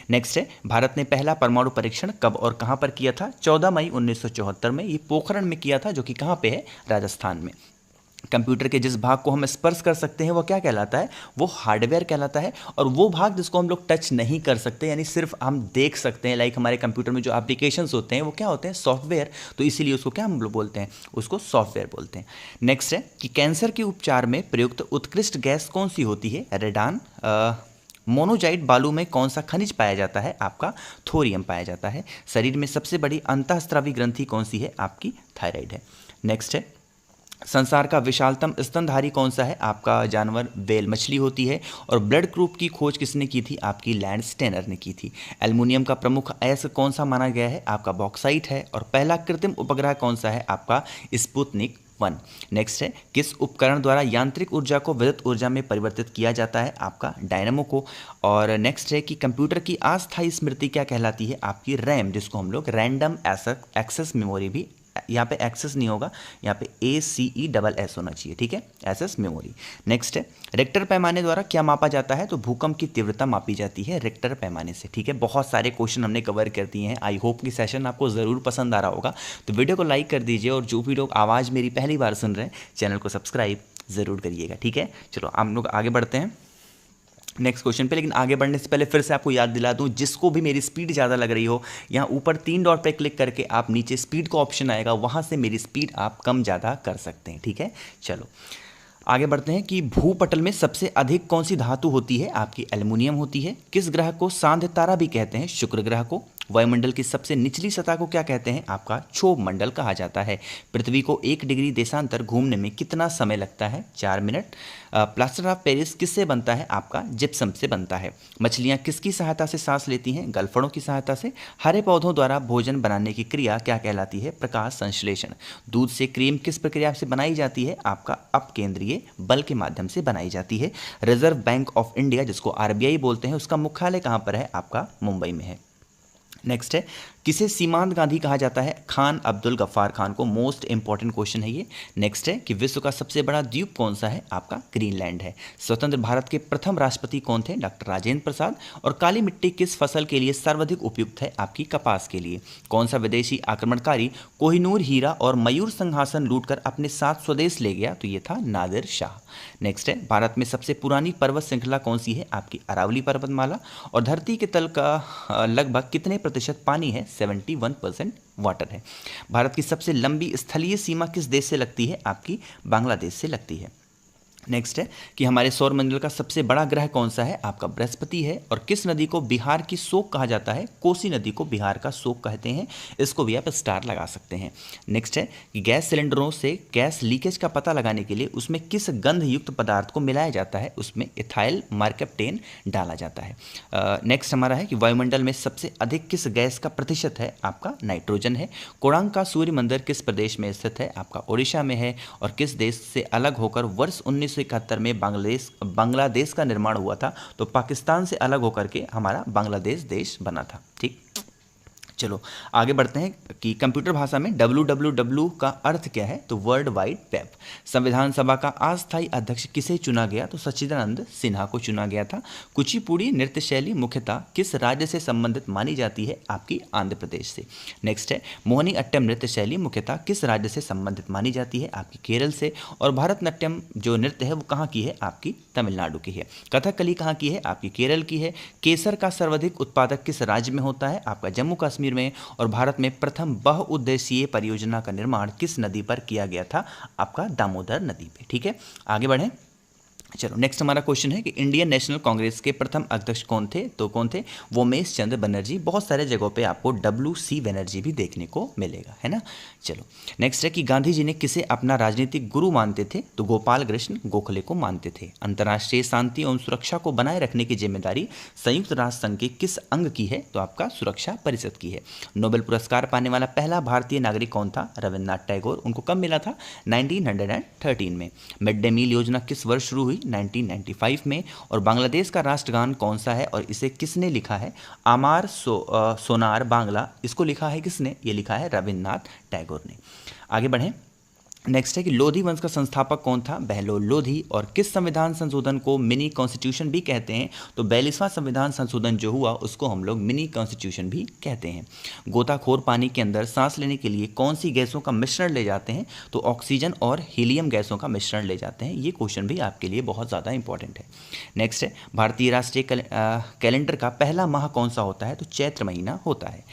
नेक्स्ट है भारत ने पहला परमाणु परीक्षण कब और कहां पर किया था? 14 मई 1974 में। ये पोखरण में किया था, जो कि कहां पे है? राजस्थान में। कंप्यूटर के जिस भाग को हम स्पर्श कर सकते हैं वो क्या कहलाता है? वो हार्डवेयर कहलाता है। और वो भाग जिसको हम लोग टच नहीं कर सकते, यानी सिर्फ हम देख सकते हैं, लाइक हमारे कंप्यूटर में जो एप्लीकेशंस होते हैं वो क्या होते हैं? सॉफ्टवेयर। तो इसीलिए उसको क्या हम लोग बोलते हैं? उसको सॉफ्टवेयर बोलते हैं। नेक्स्ट है कि कैंसर के उपचार में प्रयुक्त उत्कृष्ट गैस कौन सी होती है? रेडान। मोनोजाइट बालू में कौन सा खनिज पाया जाता है? आपका थोरियम पाया जाता है। शरीर में सबसे बड़ी अंतःस्रावी ग्रंथि कौन सी है? आपकी थायराइड है। नेक्स्ट है संसार का विशालतम स्तनधारी कौन सा है? आपका जानवर व्हेल मछली होती है। और ब्लड ग्रुप की खोज किसने की थी? आपकी लैंड स्टेनर ने की थी। एल्युमिनियम का प्रमुख अयस्क कौन सा माना गया है? आपका बॉक्साइट है। और पहला कृत्रिम उपग्रह कौन सा है? आपका स्पुतनिक 1। नेक्स्ट है, किस उपकरण द्वारा यांत्रिक ऊर्जा को विद्युत ऊर्जा में परिवर्तित किया जाता है? आपका डायनामो को। और नेक्स्ट है कि कंप्यूटर की अस्थायी स्मृति क्या कहलाती है? आपकी रैम, जिसको हम लोग रैंडम एक्सेस मेमोरी भी, यहाँ पे एक्सेस नहीं होगा, यहाँ पे ACESS होना चाहिए, ठीक है, एसएस मेमोरी। नेक्स्ट है, रिक्टर पैमाने द्वारा क्या मापा जाता है? तो भूकंप की तीव्रता मापी जाती है रिक्टर पैमाने से, ठीक है। बहुत सारे क्वेश्चन हमने कवर कर दिए हैं। आई होप कि सेशन आपको ज़रूर पसंद आ रहा होगा। तो वीडियो को लाइक कर दीजिए, और जो भी लोग आवाज़ मेरी पहली बार सुन रहे हैं, चैनल को सब्सक्राइब ज़रूर करिएगा, ठीक है। चलो हम लोग आगे बढ़ते हैं नेक्स्ट क्वेश्चन पे। लेकिन आगे बढ़ने से पहले फिर से आपको याद दिला दूं, जिसको भी मेरी स्पीड ज़्यादा लग रही हो, यहाँ ऊपर 3 डॉट पे क्लिक करके आप नीचे स्पीड का ऑप्शन आएगा, वहाँ से मेरी स्पीड आप कम ज़्यादा कर सकते हैं, ठीक है। चलो आगे बढ़ते हैं कि भूपटल में सबसे अधिक कौन सी धातु होती है? आपकी एल्युमिनियम होती है। किस ग्रह को सांध्य तारा भी कहते हैं? शुक्र ग्रह को। वायुमंडल की सबसे निचली सतह को क्या कहते हैं? आपका क्षोभ मंडल कहा जाता है। पृथ्वी को 1 डिग्री देशांतर घूमने में कितना समय लगता है? 4 मिनट। प्लास्टर ऑफ पेरिस किससे बनता है? आपका जिप्सम से बनता है। मछलियाँ किसकी सहायता से सांस लेती हैं? गलफड़ों की सहायता से। हरे पौधों द्वारा भोजन बनाने की क्रिया क्या कहलाती है? प्रकाश संश्लेषण। दूध से क्रीम किस प्रक्रिया से बनाई जाती है? आपका अपकेंद्रीय बल के माध्यम से बनाई जाती है। रिजर्व बैंक ऑफ इंडिया, जिसको RBI बोलते हैं, उसका मुख्यालय कहाँ पर है? आपका मुंबई में है। नेक्स्ट है, किसे सीमांत गांधी कहा जाता है? खान अब्दुल गफ्फार खान को। मोस्ट इंपॉर्टेंट क्वेश्चन है ये। नेक्स्ट है कि विश्व का सबसे बड़ा द्वीप कौन सा है? आपका ग्रीनलैंड है। स्वतंत्र भारत के प्रथम राष्ट्रपति कौन थे? डॉक्टर राजेंद्र प्रसाद। और काली मिट्टी किस फसल के लिए सर्वाधिक उपयुक्त है? आपकी कपास के लिए। कौन सा विदेशी आक्रमणकारी कोहिनूर हीरा और मयूर सिंहासन लूटकर अपने साथ स्वदेश ले गया? तो ये था नादिर शाह। नेक्स्ट है, भारत में सबसे पुरानी पर्वत श्रृंखला कौन सी है? आपकी अरावली पर्वतमाला। और धरती के तल का लगभग कितने प्रतिशत पानी है? 71% वाटर है। भारत की सबसे लंबी स्थलीय सीमा किस देश से लगती है? आपकी बांग्लादेश से लगती है। नेक्स्ट है कि हमारे सौरमंडल का सबसे बड़ा ग्रह कौन सा है? आपका बृहस्पति है। और किस नदी को बिहार की शोक कहा जाता है? कोसी नदी को बिहार का शोक कहते हैं। इसको भी आप स्टार लगा सकते हैं। नेक्स्ट है कि गैस सिलेंडरों से गैस लीकेज का पता लगाने के लिए उसमें किस गंध युक्त पदार्थ को मिलाया जाता है? उसमें इथाइल मर्कैप्टेन डाला जाता है। नेक्स्ट हमारा है कि वायुमंडल में सबसे अधिक किस गैस का प्रतिशत है? आपका नाइट्रोजन है। कोणार्क का सूर्य मंदिर किस प्रदेश में स्थित है? आपका ओडिशा में है। और किस देश से अलग होकर वर्ष 1971 में बांग्लादेश का निर्माण हुआ था? तो पाकिस्तान से अलग होकर के हमारा बांग्लादेश देश बना था, ठीक। चलो आगे बढ़ते हैं कि कंप्यूटर भाषा में www का अर्थ क्या है? तो वर्ल्ड वाइड वेब। संविधान सभा का अस्थायी अध्यक्ष किसे चुना गया? तो सच्चिदानंद सिन्हा को चुना गया था। कुचिपुड़ी नृत्य शैली मुख्यतः किस राज्य से संबंधित मानी जाती है? आपकी आंध्र प्रदेश से। नेक्स्ट है, मोहिनी अट्टम नृत्य शैली मुख्यतः किस राज्य से संबंधित मानी जाती है? आपकी केरल से। और भारतनाट्यम जो नृत्य है वो कहाँ की है? आपकी तमिलनाडु की है। कथकली कहाँ की है? आपकी केरल की है। केसर का सर्वाधिक उत्पादक किस राज्य में होता है? आपका जम्मू कश्मीर में। और भारत में प्रथम बहुउद्देशीय परियोजना का निर्माण किस नदी पर किया गया था? आपका दामोदर नदी पे, ठीक है। आगे बढ़ें। चलो नेक्स्ट हमारा क्वेश्चन है कि इंडियन नेशनल कांग्रेस के प्रथम अध्यक्ष कौन थे? तो कौन थे? वोमेश चंद्र बनर्जी। बहुत सारे जगहों पे आपको WC बनर्जी भी देखने को मिलेगा, है ना। चलो नेक्स्ट है कि गांधी जी ने किसे अपना राजनीतिक गुरु मानते थे? तो गोपाल कृष्ण गोखले को मानते थे। अंतर्राष्ट्रीय शांति एवं सुरक्षा को बनाए रखने की जिम्मेदारी संयुक्त राष्ट्र संघ के किस अंग की है? तो आपका सुरक्षा परिषद की है। नोबेल पुरस्कार पाने वाला पहला भारतीय नागरिक कौन था? रविन्द्रनाथ टैगोर। उनको कब मिला था? 1913 में। मिड डे मील योजना किस वर्ष शुरू हुई? 1995 में। और बांग्लादेश का राष्ट्रगान कौन सा है और इसे किसने लिखा है? आमार सोनार बांग्ला। इसको लिखा है किसने? ये लिखा है रविन्द्रनाथ टैगोर ने। आगे बढ़ें। नेक्स्ट है कि लोधी वंश का संस्थापक कौन था? बहलोल लोधी। और किस संविधान संशोधन को मिनी कॉन्स्टिट्यूशन भी कहते हैं? तो 42वां संविधान संशोधन जो हुआ उसको हम लोग मिनी कॉन्स्टिट्यूशन भी कहते हैं। गोताखोर पानी के अंदर सांस लेने के लिए कौन सी गैसों का मिश्रण ले जाते हैं? तो ऑक्सीजन और हीलियम गैसों का मिश्रण ले जाते हैं। ये क्वेश्चन भी आपके लिए बहुत ज़्यादा इंपॉर्टेंट है। नेक्स्ट है, भारतीय राष्ट्रीय कैलेंडर का पहला माह कौन सा होता है? तो चैत्र महीना होता है।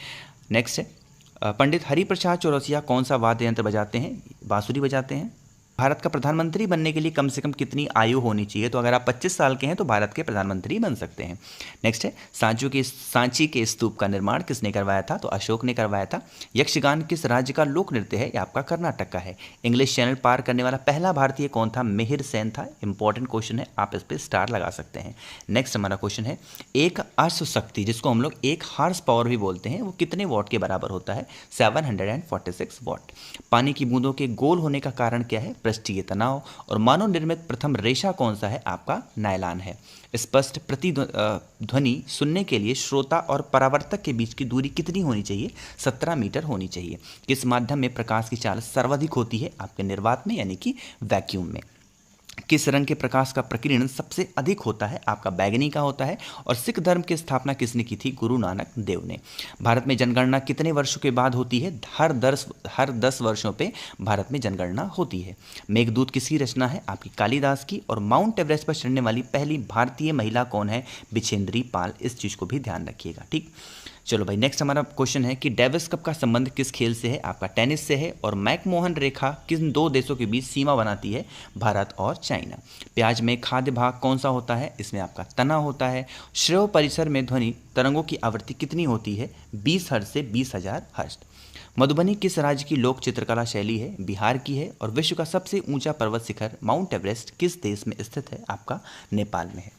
नेक्स्ट है, पंडित हरिप्रसाद चौरसिया कौन सा वाद्य यंत्र बजाते हैं? बांसुरी बजाते हैं। भारत का प्रधानमंत्री बनने के लिए कम से कम कितनी आयु होनी चाहिए? तो अगर आप 25 साल के हैं तो भारत के प्रधानमंत्री बन सकते हैं। नेक्स्ट है, सांची के स्तूप का निर्माण किसने करवाया था? तो अशोक ने करवाया था। यक्षगान किस राज्य का लोक नृत्य है? ये आपका कर्नाटक का है। इंग्लिश चैनल पार करने वाला पहला भारतीय कौन था? मिहिर सेन था। इंपॉर्टेंट क्वेश्चन है, आप इस पर स्टार लगा सकते हैं। नेक्स्ट हमारा क्वेश्चन है, एक अश्वशक्ति जिसको हम लोग एक हॉर्स पावर भी बोलते हैं, वो कितने वॉट के बराबर होता है? 746 वॉट। पानी की बूंदों के गोल होने का कारण क्या है? पृष्ठीय तनाव। और मानव निर्मित प्रथम रेशा कौन सा है? आपका नायलॉन है। स्पष्ट प्रतिध्वनि सुनने के लिए श्रोता और परावर्तक के बीच की दूरी कितनी होनी चाहिए? 17 मीटर होनी चाहिए। किस माध्यम में प्रकाश की चाल सर्वाधिक होती है? आपके निर्वात में यानी कि वैक्यूम में। किस रंग के प्रकाश का प्रकीर्णन सबसे अधिक होता है? आपका बैगनी का होता है। और सिख धर्म की स्थापना किसने की थी? गुरु नानक देव ने। भारत में जनगणना कितने वर्षों के बाद होती है? हर 10 वर्षों पे भारत में जनगणना होती है। मेघदूत किसकी रचना है? आपकी कालिदास की। और माउंट एवरेस्ट पर चढ़ने वाली पहली भारतीय महिला कौन है? बिछेंद्री पाल। इस चीज़ को भी ध्यान रखिएगा, ठीक। चलो भाई, नेक्स्ट हमारा क्वेश्चन है कि डेविस कप का संबंध किस खेल से है? आपका टेनिस से है। और मैकमोहन रेखा किन दो देशों के बीच सीमा बनाती है? भारत और चाइना। प्याज में खाद्य भाग कौन सा होता है? इसमें आपका तना होता है। श्रेय परिसर में ध्वनि तरंगों की आवृत्ति कितनी होती है? 20 हर्ट्ज से 20,000 हर्ट्ज। मधुबनी किस राज्य की लोक चित्रकला शैली है? बिहार की है। और विश्व का सबसे ऊंचा पर्वत शिखर माउंट एवरेस्ट किस देश में स्थित है? आपका नेपाल में है।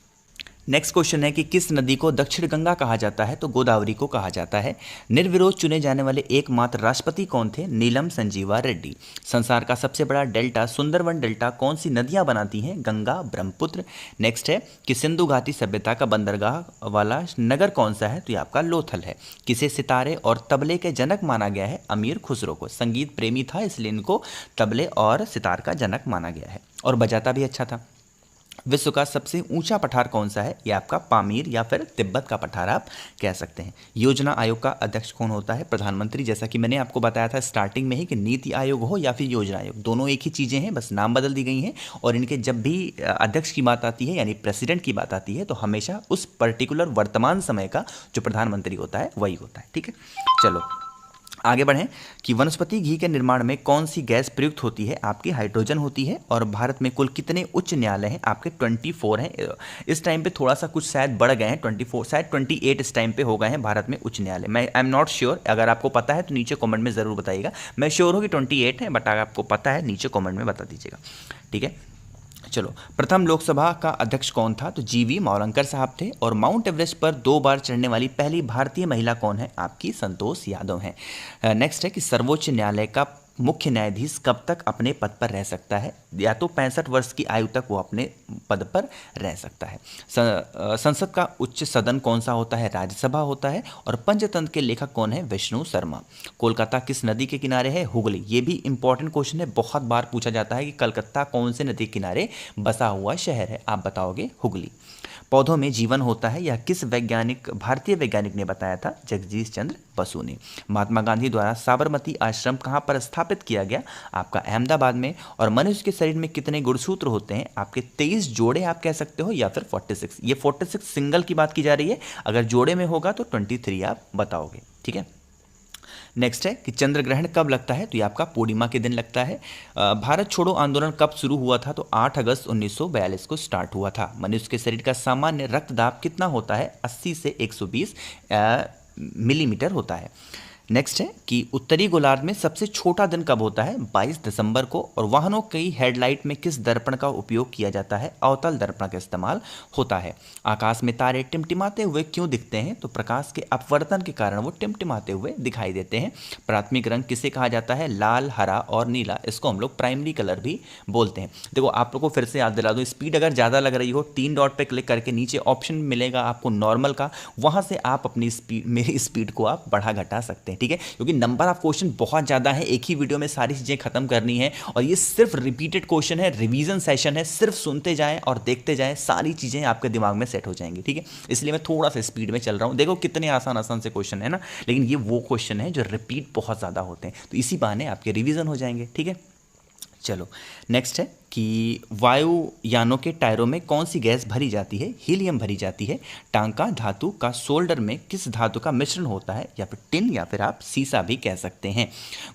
नेक्स्ट क्वेश्चन है कि किस नदी को दक्षिण गंगा कहा जाता है? तो गोदावरी को कहा जाता है। निर्विरोध चुने जाने वाले एकमात्र राष्ट्रपति कौन थे? नीलम संजीवा रेड्डी। संसार का सबसे बड़ा डेल्टा सुंदरवन डेल्टा कौन सी नदियां बनाती हैं? गंगा, ब्रह्मपुत्र। नेक्स्ट है कि सिंधु घाटी सभ्यता का बंदरगाह वाला नगर कौन सा है? तो ये आपका लोथल है। किसे सितारे और तबले के जनक माना गया है? अमीर खुसरो को। संगीत प्रेमी था इसलिए इनको तबले और सितार का जनक माना गया है, और बजाता भी अच्छा था। विश्व का सबसे ऊंचा पठार कौन सा है? ये आपका पामीर या फिर तिब्बत का पठार आप कह सकते हैं। योजना आयोग का अध्यक्ष कौन होता है? प्रधानमंत्री। जैसा कि मैंने आपको बताया था स्टार्टिंग में ही कि नीति आयोग हो या फिर योजना आयोग, दोनों एक ही चीज़ें हैं, बस नाम बदल दी गई हैं। और इनके जब भी अध्यक्ष की बात आती है यानी प्रेसिडेंट की बात आती है तो हमेशा उस पर्टिकुलर वर्तमान समय का जो प्रधानमंत्री होता है वही होता है, ठीक है। चलो आगे बढ़ें कि वनस्पति घी के निर्माण में कौन सी गैस प्रयुक्त होती है? आपकी हाइड्रोजन होती है। और भारत में कुल कितने उच्च न्यायालय हैं? आपके 24 हैं। इस टाइम पे थोड़ा सा कुछ शायद बढ़ गए हैं, 24 शायद 28 इस टाइम पे हो गए हैं भारत में उच्च न्यायालय। मैं आई एम नॉट श्योर, अगर आपको पता है तो नीचे कॉमेंट में ज़रूर बताइएगा। मैं श्योर हूँ कि 28 है, बट अगर आपको पता है नीचे कॉमेंट में बता दीजिएगा, ठीक है। चलो, प्रथम लोकसभा का अध्यक्ष कौन था? तो जीवी मावलंकर साहब थे। और माउंट एवरेस्ट पर 2 बार चढ़ने वाली पहली भारतीय महिला कौन है? आपकी संतोष यादव हैं। नेक्स्ट है कि सर्वोच्च न्यायालय का मुख्य न्यायाधीश कब तक अपने पद पर रह सकता है? या तो 65 वर्ष की आयु तक वो अपने पद पर रह सकता है। संसद का उच्च सदन कौन सा होता है? राज्यसभा होता है। और पंचतंत्र के लेखक कौन है? विष्णु शर्मा। कोलकाता किस नदी के किनारे है? हुगली। ये भी इंपॉर्टेंट क्वेश्चन है, बहुत बार पूछा जाता है कि कलकत्ता कौन से नदी के किनारे बसा हुआ शहर है? आप बताओगे हुगली। पौधों में जीवन होता है, यह किस भारतीय वैज्ञानिक ने बताया था? जगदीश चंद्र बसु ने। महात्मा गांधी द्वारा साबरमती आश्रम कहाँ पर स्थापित किया गया? आपका अहमदाबाद में। और मनुष्य के शरीर में कितने गुणसूत्र होते हैं? आपके 23 जोड़े आप कह सकते हो, या फिर 46। ये 46 सिंगल की बात की जा रही है, अगर जोड़े में होगा तो 23 आप बताओगे, ठीक है। नेक्स्ट है कि चंद्र ग्रहण कब लगता है? तो ये आपका पूर्णिमा के दिन लगता है। भारत छोड़ो आंदोलन कब शुरू हुआ था? तो 8 अगस्त 1942 को स्टार्ट हुआ था। मनुष्य के शरीर का सामान्य रक्तदाब कितना होता है? 80 से 120 मिलीमीटर होता है। नेक्स्ट है कि उत्तरी गोलार्ध में सबसे छोटा दिन कब होता है? 22 दिसंबर को। और वाहनों की हेडलाइट में किस दर्पण का उपयोग किया जाता है? अवतल दर्पण का इस्तेमाल होता है। आकाश में तारे टिमटिमाते हुए क्यों दिखते हैं? तो प्रकाश के अपवर्तन के कारण वो टिमटिमाते हुए दिखाई देते हैं। प्राथमिक रंग किसे कहा जाता है? लाल, हरा और नीला। इसको हम लोग प्राइमरी कलर भी बोलते हैं। देखो आप लोग को फिर से याद दिला दूँ, स्पीड अगर ज़्यादा लग रही हो 3 डॉट पर क्लिक करके नीचे ऑप्शन मिलेगा आपको नॉर्मल का, वहाँ से आप अपनी स्पीड, मेरी स्पीड को आप बढ़ा घटा सकते हैं, ठीक है। क्योंकि नंबर ऑफ क्वेश्चन बहुत ज़्यादा है, एक ही वीडियो में सारी चीज़ें खत्म करनी है। और ये सिर्फ रिपीटेड क्वेश्चन है, रिवीजन सेशन है, सिर्फ सुनते जाएं और देखते जाएं, सारी चीज़ें आपके दिमाग में सेट हो जाएंगी, ठीक है। इसलिए मैं थोड़ा सा स्पीड में चल रहा हूँ। देखो कितने आसान आसान से क्वेश्चन है ना, लेकिन ये वो क्वेश्चन है जो रिपीट बहुत ज़्यादा होते हैं, तो इसी बहाने आपके रिविजन हो जाएंगे, ठीक है। चलो नेक्स्ट है कि वायुयानों के टायरों में कौन सी गैस भरी जाती है? हीलियम भरी जाती है। टांका धातु का सोल्डर में किस धातु का मिश्रण होता है? या फिर टिन, या फिर आप सीसा भी कह सकते हैं।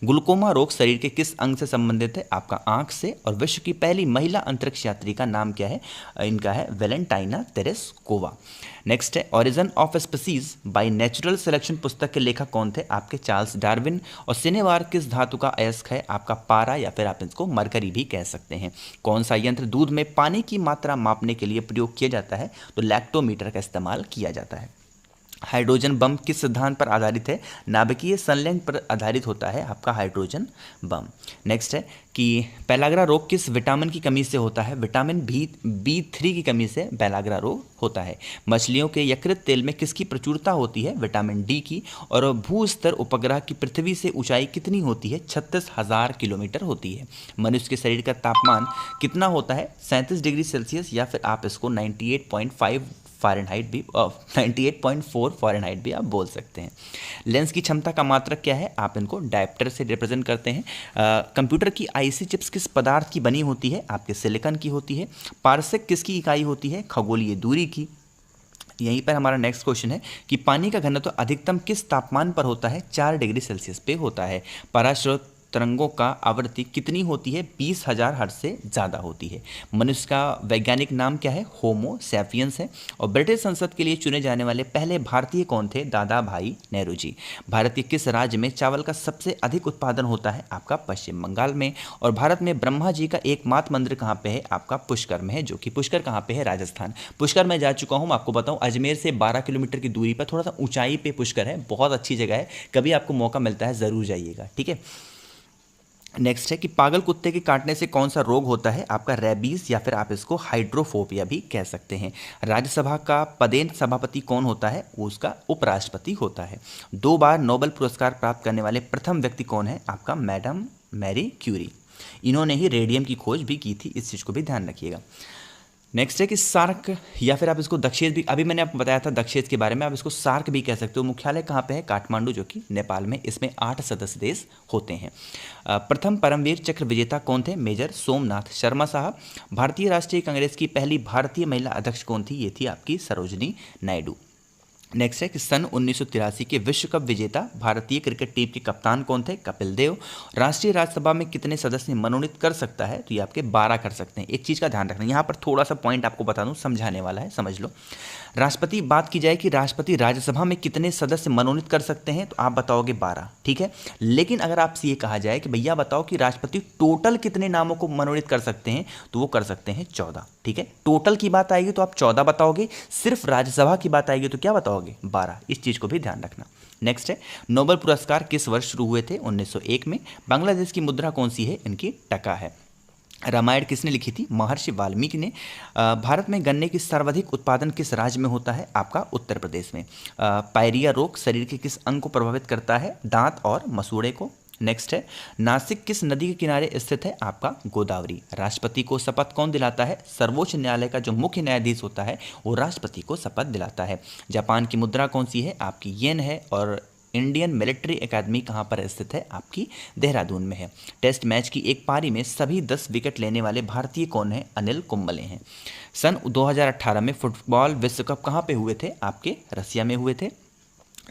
ग्लूकोमा रोग शरीर के किस अंग से संबंधित है? आपका आंख से। और विश्व की पहली महिला अंतरिक्ष यात्री का नाम क्या है? इनका है वेलेंटाइना तेरेस्कोवा। नेक्स्ट है origin of species by natural selection पुस्तक के लेखक कौन थे? आपके चार्ल्स डार्विन। और सिनेवार किस धातु का अयस्क है? आपका पारा, या फिर आप इसको मरकरी भी कह सकते हैं। कौन सा यंत्र दूध में पानी की मात्रा मापने के लिए प्रयोग किया जाता है? तो लैक्टोमीटर का इस्तेमाल किया जाता है। हाइड्रोजन बम किस सिद्धांत पर आधारित है? नाभिकीय संलयन पर आधारित होता है आपका हाइड्रोजन बम। नेक्स्ट है कि पेलाग्रा रोग किस विटामिन की कमी से होता है? विटामिन B3 की कमी से पेलाग्रा रोग होता है। मछलियों के यकृत तेल में किसकी प्रचुरता होती है? विटामिन D की। और भू स्तर उपग्रह की पृथ्वी से ऊंचाई कितनी होती है? 36,000 किलोमीटर होती है। मनुष्य के शरीर का तापमान कितना होता है? 37 डिग्री सेल्सियस, या फिर आप इसको 98.5 फ़ारेनहाइट भी 98.4 फ़ारेनहाइट भी आप बोल सकते हैं। लेंस की क्षमता का मात्रक क्या है? आप इनको डायप्टर से रिप्रेजेंट करते हैं। कंप्यूटर की आईसी चिप्स किस पदार्थ की बनी होती है? आपके सिलिकॉन की होती है। पारसेक किसकी इकाई होती है? खगोलीय दूरी की। यहीं पर हमारा नेक्स्ट क्वेश्चन है कि पानी का घनत्व अधिकतम किस तापमान पर होता है? 4 डिग्री सेल्सियस पे होता है। पराश्रय तरंगों का आवृत्ति कितनी होती है? 20,000 हर्ट्ज से ज़्यादा होती है। मनुष्य का वैज्ञानिक नाम क्या है? होमो सैपियंस है। और ब्रिटिश संसद के लिए चुने जाने वाले पहले भारतीय कौन थे? दादा भाई नेहरू जी। भारत के किस राज्य में चावल का सबसे अधिक उत्पादन होता है? आपका पश्चिम बंगाल में। और भारत में ब्रह्मा जी का एकमात्र मंदिर कहाँ पे है? आपका पुष्कर में है, जो कि पुष्कर कहाँ पे है? राजस्थान। पुष्कर मैं जा चुका हूँ, आपको बताऊँ अजमेर से 12 किलोमीटर की दूरी पर थोड़ा सा ऊंचाई पे पुष्कर है। बहुत अच्छी जगह है, कभी आपको मौका मिलता है ज़रूर जाइएगा, ठीक है। नेक्स्ट है कि पागल कुत्ते के काटने से कौन सा रोग होता है? आपका रेबीज, या फिर आप इसको हाइड्रोफोबिया भी कह सकते हैं। राज्यसभा का पदेन सभापति कौन होता है? वो उसका उपराष्ट्रपति होता है। 2 बार नोबेल पुरस्कार प्राप्त करने वाले प्रथम व्यक्ति कौन है? आपका मैडम मैरी क्यूरी। इन्होंने ही रेडियम की खोज भी की थी, इस चीज़ को भी ध्यान रखिएगा। नेक्स्ट है कि सार्क, या फिर आप इसको दक्षेश भी, अभी मैंने आपको बताया था दक्षेश के बारे में, आप इसको सार्क भी कह सकते हो। मुख्यालय कहाँ पे है? काठमांडू, जो कि नेपाल में। इसमें 8 सदस्य देश होते हैं। प्रथम परमवीर चक्र विजेता कौन थे? मेजर सोमनाथ शर्मा साहब। भारतीय राष्ट्रीय कांग्रेस की पहली भारतीय महिला अध्यक्ष कौन थी? ये थी आपकी सरोजनी नायडू। नेक्स्ट है कि सन 1983 के विश्व कप विजेता भारतीय क्रिकेट टीम के कप्तान कौन थे? कपिल देव। राष्ट्रीय राज्यसभा में कितने सदस्य मनोनीत कर सकता है? तो ये आपके 12 कर सकते हैं। एक चीज़ का ध्यान रखना, यहाँ पर थोड़ा सा पॉइंट आपको बता दूँ, समझाने वाला है, समझ लो। राष्ट्रपति, बात की जाए कि राष्ट्रपति राज्यसभा में कितने सदस्य मनोनीत कर सकते हैं, तो आप बताओगे 12, ठीक है। लेकिन अगर आपसे ये कहा जाए कि भैया बताओ कि राष्ट्रपति टोटल कितने नामों को मनोनीत कर सकते हैं, तो वो कर सकते हैं 14, ठीक है। टोटल की बात आएगी तो आप 14 बताओगे, सिर्फ राज्यसभा की बात आएगी तो क्या बताओगे? 12। इस चीज़ को भी ध्यान रखना। नेक्स्ट है नोबेल पुरस्कार किस वर्ष शुरू हुए थे? 1901 में। बांग्लादेश की मुद्रा कौन सी है? इनकी टका है। रामायण किसने लिखी थी? महर्षि वाल्मीकि ने। भारत में गन्ने की सर्वाधिक उत्पादन किस राज्य में होता है? आपका उत्तर प्रदेश में। पायरिया रोग शरीर के किस अंग को प्रभावित करता है? दांत और मसूड़े को। नेक्स्ट है नासिक किस नदी के किनारे स्थित है? आपका गोदावरी। राष्ट्रपति को शपथ कौन दिलाता है? सर्वोच्च न्यायालय का जो मुख्य न्यायाधीश होता है वो राष्ट्रपति को शपथ दिलाता है। जापान की मुद्रा कौन सी है? आपकी येन है। और इंडियन मिलिट्री एकेडमी कहाँ पर स्थित है? आपकी देहरादून में है। टेस्ट मैच की एक पारी में सभी 10 विकेट लेने वाले भारतीय कौन हैं? अनिल कुंबले हैं। सन 2018 में फुटबॉल विश्व कप कहाँ पे हुए थे? आपके रसिया में हुए थे।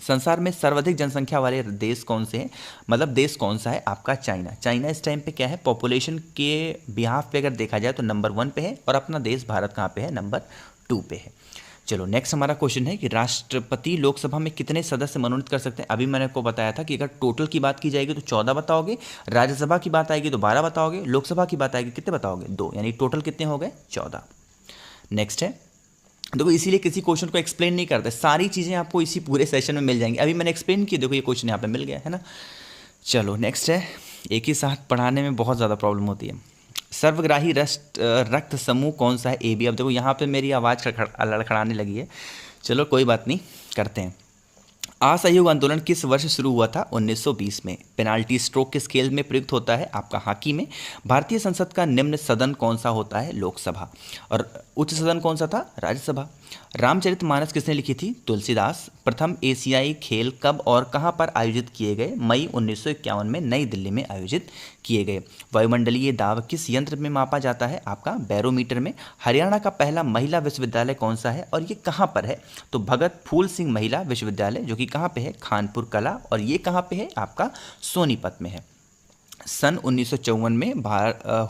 संसार में सर्वाधिक जनसंख्या वाले देश कौन से हैं? मतलब देश कौन सा है? आपका चाइना। चाइना इस टाइम पे क्या है? पॉपुलेशन के बिहाफ पे अगर देखा जाए तो नंबर 1 पे है, और अपना देश भारत कहाँ पे है? नंबर 2 पे है। चलो नेक्स्ट हमारा क्वेश्चन है कि राष्ट्रपति लोकसभा में कितने सदस्य मनोनीत कर सकते हैं? अभी मैंने आपको बताया था कि अगर टोटल की बात की जाएगी तो 14 बताओगे, राज्यसभा की बात आएगी तो 12 बताओगे, लोकसभा की बात आएगी कितने बताओगे? 2, यानी टोटल कितने हो गए? 14। नेक्स्ट है, देखो इसीलिए किसी क्वेश्चन को एक्सप्लेन नहीं करते, सारी चीज़ें आपको इसी पूरे सेशन में मिल जाएंगी। अभी मैंने एक्सप्लेन की, देखो ये क्वेश्चन यहाँ पे मिल गया है ना। चलो नेक्स्ट है, एक ही साथ पढ़ाने में बहुत ज़्यादा प्रॉब्लम होती है। सर्वग्राही रक्त समूह कौन सा है? A B. अब देखो यहाँ पे मेरी आवाज़ लड़खड़ाने लगी है, चलो कोई बात नहीं, करते हैं। असहयोग आंदोलन किस वर्ष शुरू हुआ था? 1920 में। पेनाल्टी स्ट्रोक किस खेल में प्रयुक्त होता है? आपका हॉकी में। भारतीय संसद का निम्न सदन कौन सा होता है? लोकसभा। और उच्च सदन कौन सा था? राज्यसभा। रामचरितमानस किसने लिखी थी? तुलसीदास। प्रथम एशियाई खेल कब और कहां पर आयोजित किए गए? मई 1951 में नई दिल्ली में आयोजित किए गए। वायुमंडलीय दाब किस यंत्र में मापा जाता है? आपका बैरोमीटर में। हरियाणा का पहला महिला विश्वविद्यालय कौन सा है और ये कहां पर है? तो भगत फूल सिंह महिला विश्वविद्यालय, जो कि कहां पे है? कानपुर कला। और ये कहां पे है? आपका सोनीपत में है। सन 1954 में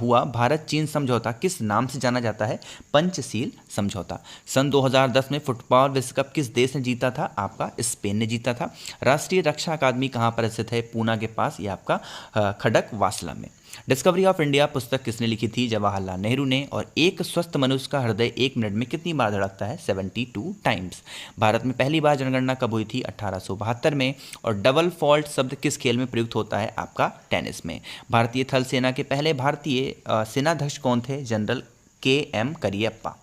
हुआ भारत चीन समझौता किस नाम से जाना जाता है? पंचशील समझौता। सन 2010 में फुटबॉल विश्व कप किस देश ने जीता था? आपका स्पेन ने जीता था। राष्ट्रीय रक्षा अकादमी कहाँ पर स्थित है? पूना के पास, ये आपका खड़क वासला में। डिस्कवरी ऑफ इंडिया पुस्तक किसने लिखी थी? जवाहरलाल नेहरू ने। और एक स्वस्थ मनुष्य का हृदय 1 मिनट में कितनी बार धड़कता है? 72 टाइम्स। भारत में पहली बार जनगणना कब हुई थी? 1872 में। और डबल फॉल्ट शब्द किस खेल में प्रयुक्त होता है? आपका टेनिस में। भारतीय थल सेना के पहले भारतीय सेनाध्यक्ष कौन थे? General KM Cariappa.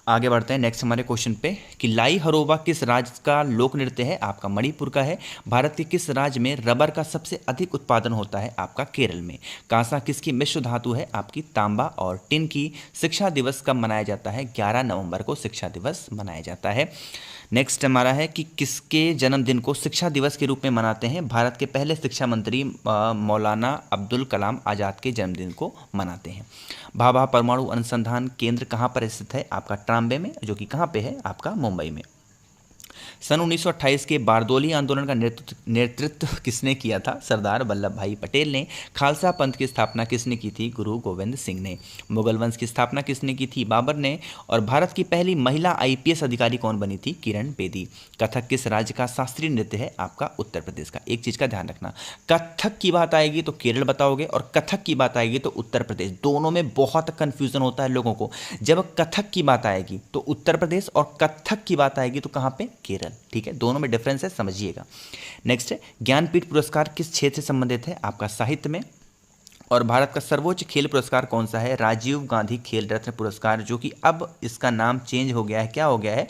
आगे बढ़ते हैं नेक्स्ट हमारे क्वेश्चन पे कि लाई हरोबा किस राज्य का लोक नृत्य है? आपका मणिपुर का है। भारत के किस राज्य में रबर का सबसे अधिक उत्पादन होता है? आपका केरल में। कांसा किसकी मिश्र धातु है? आपकी तांबा। और टिन की। शिक्षा दिवस कब मनाया जाता है? 11 नवंबर को शिक्षा दिवस मनाया जाता है। नेक्स्ट हमारा है कि किसके जन्मदिन को शिक्षा दिवस के रूप में मनाते हैं? भारत के पहले शिक्षा मंत्री मौलाना अब्दुल कलाम आज़ाद के जन्मदिन को मनाते हैं। भाभा परमाणु अनुसंधान केंद्र कहाँ पर स्थित है? आपका ट्राम्बे में, जो कि कहाँ पे है? आपका मुंबई में। सन 1928 के बारदोली आंदोलन का नेतृत्व किसने किया था? सरदार वल्लभ भाई पटेल ने। खालसा पंथ की स्थापना किसने की थी? गुरु गोविंद सिंह ने। मुगल वंश की स्थापना किसने की थी? बाबर ने। और भारत की पहली महिला IPS अधिकारी कौन बनी थी? किरण बेदी। कथक किस राज्य का शास्त्रीय नृत्य है? आपका उत्तर प्रदेश का। एक चीज़ का ध्यान रखना, कथक की बात आएगी तो केरल बताओगे और कथक की बात आएगी तो उत्तर प्रदेश। दोनों में बहुत कन्फ्यूजन होता है लोगों को। जब कथक की बात आएगी तो उत्तर प्रदेश और कथक की बात आएगी तो कहाँ पे? केरल। ठीक है, दोनों में डिफरेंस है, समझिएगा। नेक्स्ट है ज्ञानपीठ पुरस्कार किस क्षेत्र से संबंधित है? आपका साहित्य में। और भारत का सर्वोच्च खेल पुरस्कार कौन सा है? राजीव गांधी खेल रत्न पुरस्कार, जो कि अब इसका नाम चेंज हो गया है। क्या हो गया है?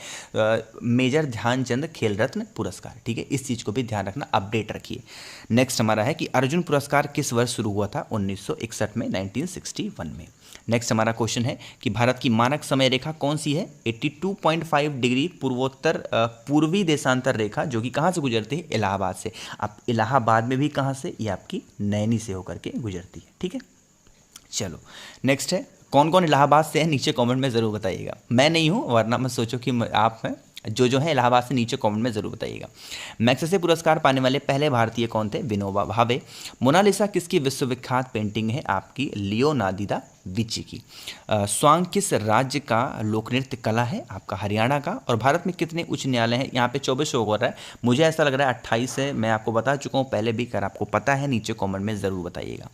मेजर ध्यानचंद खेल रत्न पुरस्कार। ठीक है, इस चीज़ को भी ध्यान रखना, अपडेट रखिए। नेक्स्ट हमारा है कि अर्जुन पुरस्कार किस वर्ष शुरू हुआ था? 1961 में, 1961 में। नेक्स्ट हमारा क्वेश्चन है कि भारत की मानक समय रेखा कौन सी है? 82.5 डिग्री पूर्वोत्तर पूर्वी देशांतर रेखा, जो कि कहाँ से गुजरती है? इलाहाबाद से। अब इलाहाबाद में भी कहाँ से? ये आपकी नैनी से होकर के गुजरती है। ठीक है, चलो नेक्स्ट है कौन कौन इलाहाबाद से है? नीचे कमेंट में ज़रूर बताइएगा। मैं नहीं हूँ, वरना मत सोचो कि आप हैं। जो है इलाहाबाद से, नीचे कमेंट में ज़रूर बताइएगा। मैग्सेसे पुरस्कार पाने वाले पहले भारतीय कौन थे? विनोबा भावे। मोनालिसा किसकी विश्वविख्यात पेंटिंग है? आपकी लियोनार्डो दा विंची की। स्वांग किस राज्य का लोक नृत्य कला है? आपका हरियाणा का। और भारत में कितने उच्च न्यायालय हैं? यहाँ पे 24 शो हो रहा है, मुझे ऐसा लग रहा है 28 है। मैं आपको बता चुका हूँ पहले भी, अगर आपको पता है नीचे कमेंट में ज़रूर बताइएगा।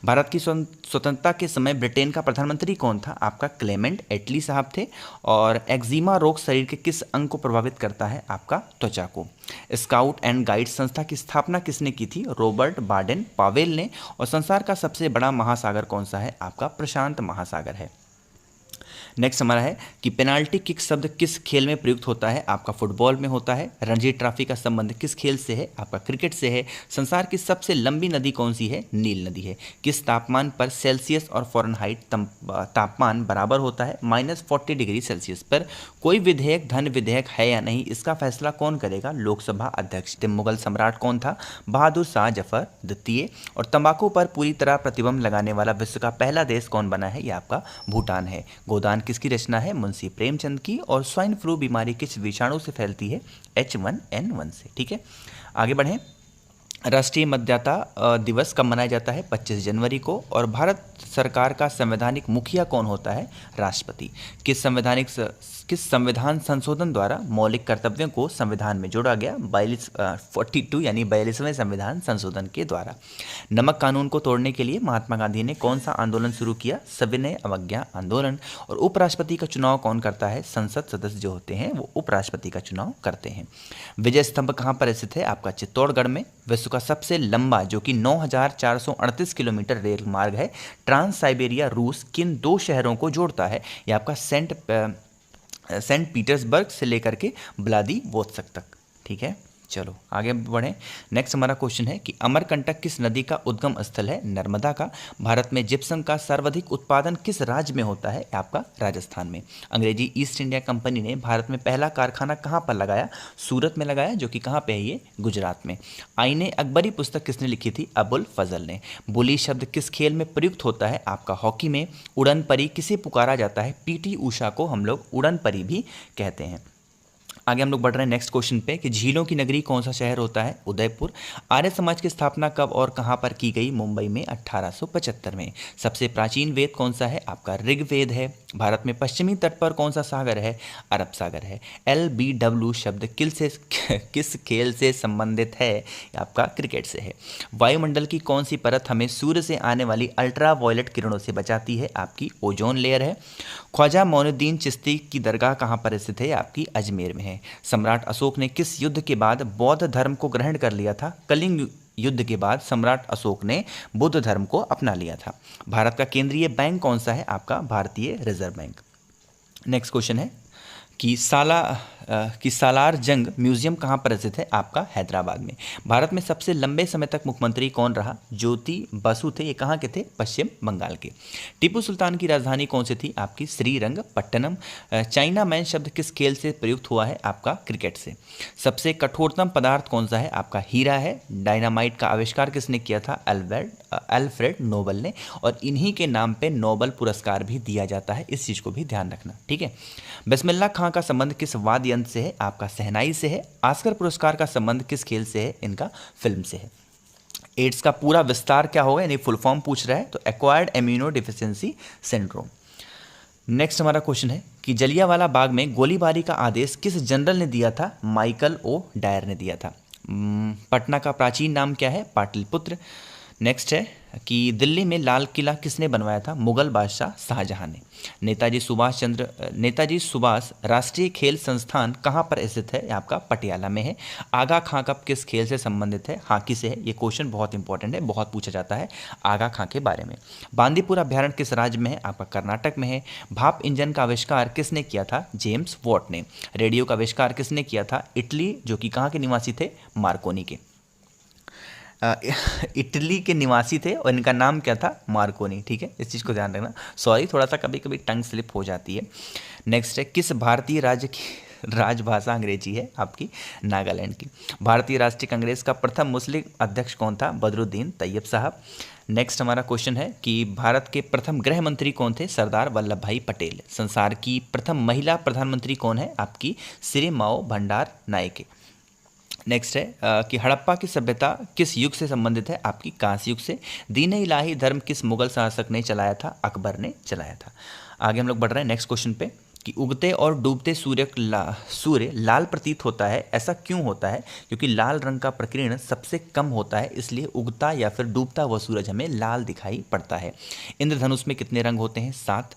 भारत की स्वतंत्रता के समय ब्रिटेन का प्रधानमंत्री कौन था? आपका क्लेमेंट एटली साहब थे। और एक्जिमा रोग शरीर के किस अंग को प्रभावित करता है? आपका त्वचा को। स्काउट एंड गाइड संस्था की स्थापना किसने की थी? रॉबर्ट बाडेन पावेल ने। और संसार का सबसे बड़ा महासागर कौन सा है? आपका प्रशांत महासागर है। नेक्स्ट हमारा है कि पेनाल्टी किक शब्द किस खेल में प्रयुक्त होता है? आपका फुटबॉल में होता है। रणजी ट्रॉफी का संबंध किस खेल से है? आपका क्रिकेट से है। संसार की सबसे लंबी नदी कौन सी है? नील नदी है। किस तापमान पर सेल्सियस और फ़ारेनहाइट तापमान बराबर होता है? -40 डिग्री सेल्सियस पर। कोई विधेयक धन विधेयक है या नहीं, इसका फैसला कौन करेगा? लोकसभा अध्यक्ष। मुगल सम्राट कौन था? बहादुर शाह जफर द्वितीय। और तंबाकू पर पूरी तरह प्रतिबंध लगाने वाला विश्व का पहला देश कौन बना है? यह आपका भूटान है। गोदान किसकी रचना है? मुंशी प्रेमचंद की। और स्वाइन फ्लू बीमारी किस विषाणु से फैलती है? H1N1 से। ठीक है, आगे बढ़ें। राष्ट्रीय मतदाता दिवस कब मनाया जाता है? 25 जनवरी को। और भारत सरकार का संवैधानिक मुखिया कौन होता है? राष्ट्रपति। किस संविधान संशोधन द्वारा मौलिक कर्तव्यों को संविधान में जोड़ा गया? 42 यानी 42वें संविधान संशोधन के द्वारा। नमक कानून को तोड़ने के लिए महात्मा गांधी ने कौन सा आंदोलन शुरू किया? सविनय अवज्ञा आंदोलन। और उपराष्ट्रपति का चुनाव कौन करता है? संसद सदस्य जो होते हैं वो उपराष्ट्रपति का चुनाव करते हैं। विजय स्तंभ कहाँ पर स्थित है? आपका चित्तौड़गढ़ में। विश्व का सबसे लंबा, जो कि 9438 किलोमीटर रेल मार्ग है, ट्रांस साइबेरिया रूस किन 2 शहरों को जोड़ता है? यह आपका सेंट पीटर्सबर्ग से लेकर के व्लादिवोस्तोक तक। ठीक है, चलो आगे बढ़ें। नेक्स्ट हमारा क्वेश्चन है कि अमरकंटक किस नदी का उद्गम स्थल है? नर्मदा का। भारत में जिप्सम का सर्वाधिक उत्पादन किस राज्य में होता है? आपका राजस्थान में। अंग्रेजी ईस्ट इंडिया कंपनी ने भारत में पहला कारखाना कहाँ पर लगाया? सूरत में लगाया, जो कि कहाँ पे है? ये गुजरात में। आईने अकबरी पुस्तक किसने लिखी थी? अबुल फजल ने। बुली शब्द किस खेल में प्रयुक्त होता है? आपका हॉकी में। उड़न परी किसे पुकारा जाता है? पीटी उषा को हम लोग उड़न परी भी कहते हैं। आगे हम लोग बढ़ रहे हैं नेक्स्ट क्वेश्चन पे कि झीलों की नगरी कौन सा शहर होता है? उदयपुर। आर्य समाज की स्थापना कब और कहां पर की गई? मुंबई में 1875 में। सबसे प्राचीन वेद कौन सा है? आपका ऋग्वेद है। भारत में पश्चिमी तट पर कौन सा सागर है? अरब सागर है। LBW शब्द किस खेल से संबंधित है? आपका क्रिकेट से है। वायुमंडल की कौन सी परत हमें सूर्य से आने वाली अल्ट्रा वायलेट किरणों से बचाती है? आपकी ओजोन लेयर है। ख्वाजा मोइनुद्दीन चिश्ती की दरगाह कहाँ पर स्थित है? आपकी अजमेर में है। सम्राट अशोक ने किस युद्ध के बाद बौद्ध धर्म को ग्रहण कर लिया था? कलिंग युद्ध के बाद सम्राट अशोक ने बुद्ध धर्म को अपना लिया था। भारत का केंद्रीय बैंक कौन सा है? आपका भारतीय रिजर्व बैंक। नेक्स्ट क्वेश्चन है कि सालार जंग म्यूजियम कहाँ पर स्थित है? आपका हैदराबाद में। भारत में सबसे लंबे समय तक मुख्यमंत्री कौन रहा? ज्योति बसु थे। ये कहाँ के थे? पश्चिम बंगाल के। टीपू सुल्तान की राजधानी कौन सी थी? आपकी श्रीरंगपट्टनम। चाइना मैन शब्द किस खेल से प्रयुक्त हुआ है? आपका क्रिकेट से। सबसे कठोरतम पदार्थ कौन सा है? आपका हीरा है। डायनामाइट का आविष्कार किसने किया था? अल्फ्रेड नोबल ने। और इन्हीं के नाम पे नोबल पुरस्कार भी दिया जाता है, इस चीज़ को भी ध्यान रखना, ठीक है। बिस्मिल्लाह खां का संबंध किस वाद्य यंत्र से है? आपका शहनाई से है। ऑस्कर पुरस्कार का संबंध किस खेल से है? इनका फिल्म से है। एड्स का पूरा विस्तार क्या होगा, यानी फुल फॉर्म पूछ रहा है, तो acquired immuno deficiency syndrome. Next हमारा क्वेश्चन है कि जलियांवाला बाग में गोलीबारी का आदेश किस जनरल ने दिया था? माइकल ओ डायर ने दिया था। पटना का प्राचीन नाम क्या है? पाटलिपुत्र। नेक्स्ट है कि दिल्ली में लाल किला किसने बनवाया था? मुगल बादशाह शाहजहां ने। नेताजी सुभाष राष्ट्रीय खेल संस्थान कहाँ पर स्थित है? आपका पटियाला में है। आगा खां कब किस खेल से संबंधित है? हॉकी से है। ये क्वेश्चन बहुत इंपॉर्टेंट है, बहुत पूछा जाता है आगा खां के बारे में। बांदीपुर अभ्यारण्य किस राज्य में है? आपका कर्नाटक में है। भाप इंजन का आविष्कार किसने किया था? जेम्स वॉट ने। रेडियो का आविष्कार किसने किया था? इटली, जो कि कहाँ के निवासी थे? मार्कोनी के। इटली के निवासी थे और इनका नाम क्या था? मार्कोनी, ठीक है, इस चीज़ को ध्यान रखना। सॉरी, थोड़ा सा कभी कभी टंग स्लिप हो जाती है। नेक्स्ट है किस भारतीय राज्य की राजभाषा अंग्रेजी है? आपकी नागालैंड की। भारतीय राष्ट्रीय कांग्रेस का प्रथम मुस्लिम अध्यक्ष कौन था? बदरुद्दीन तैयब साहब। नेक्स्ट हमारा क्वेश्चन है कि भारत के प्रथम गृह मंत्री कौन थे? सरदार वल्लभ भाई पटेल। संसार की प्रथम महिला प्रधानमंत्री कौन है? आपकी श्री माओ भंडार नायके। नेक्स्ट है कि हड़प्पा की सभ्यता किस युग से संबंधित है? आपकी कांस्य युग से। दीन इलाही धर्म किस मुगल शासक ने चलाया था? अकबर ने चलाया था। आगे हम लोग बढ़ रहे हैं नेक्स्ट क्वेश्चन पे कि उगते और डूबते सूर्य लाल प्रतीत होता है, ऐसा क्यों होता है? क्योंकि लाल रंग का प्रकीर्ण सबसे कम होता है, इसलिए उगता या फिर डूबता हुआ सूरज हमें लाल दिखाई पड़ता है। इंद्रधनुष में कितने रंग होते हैं? 7।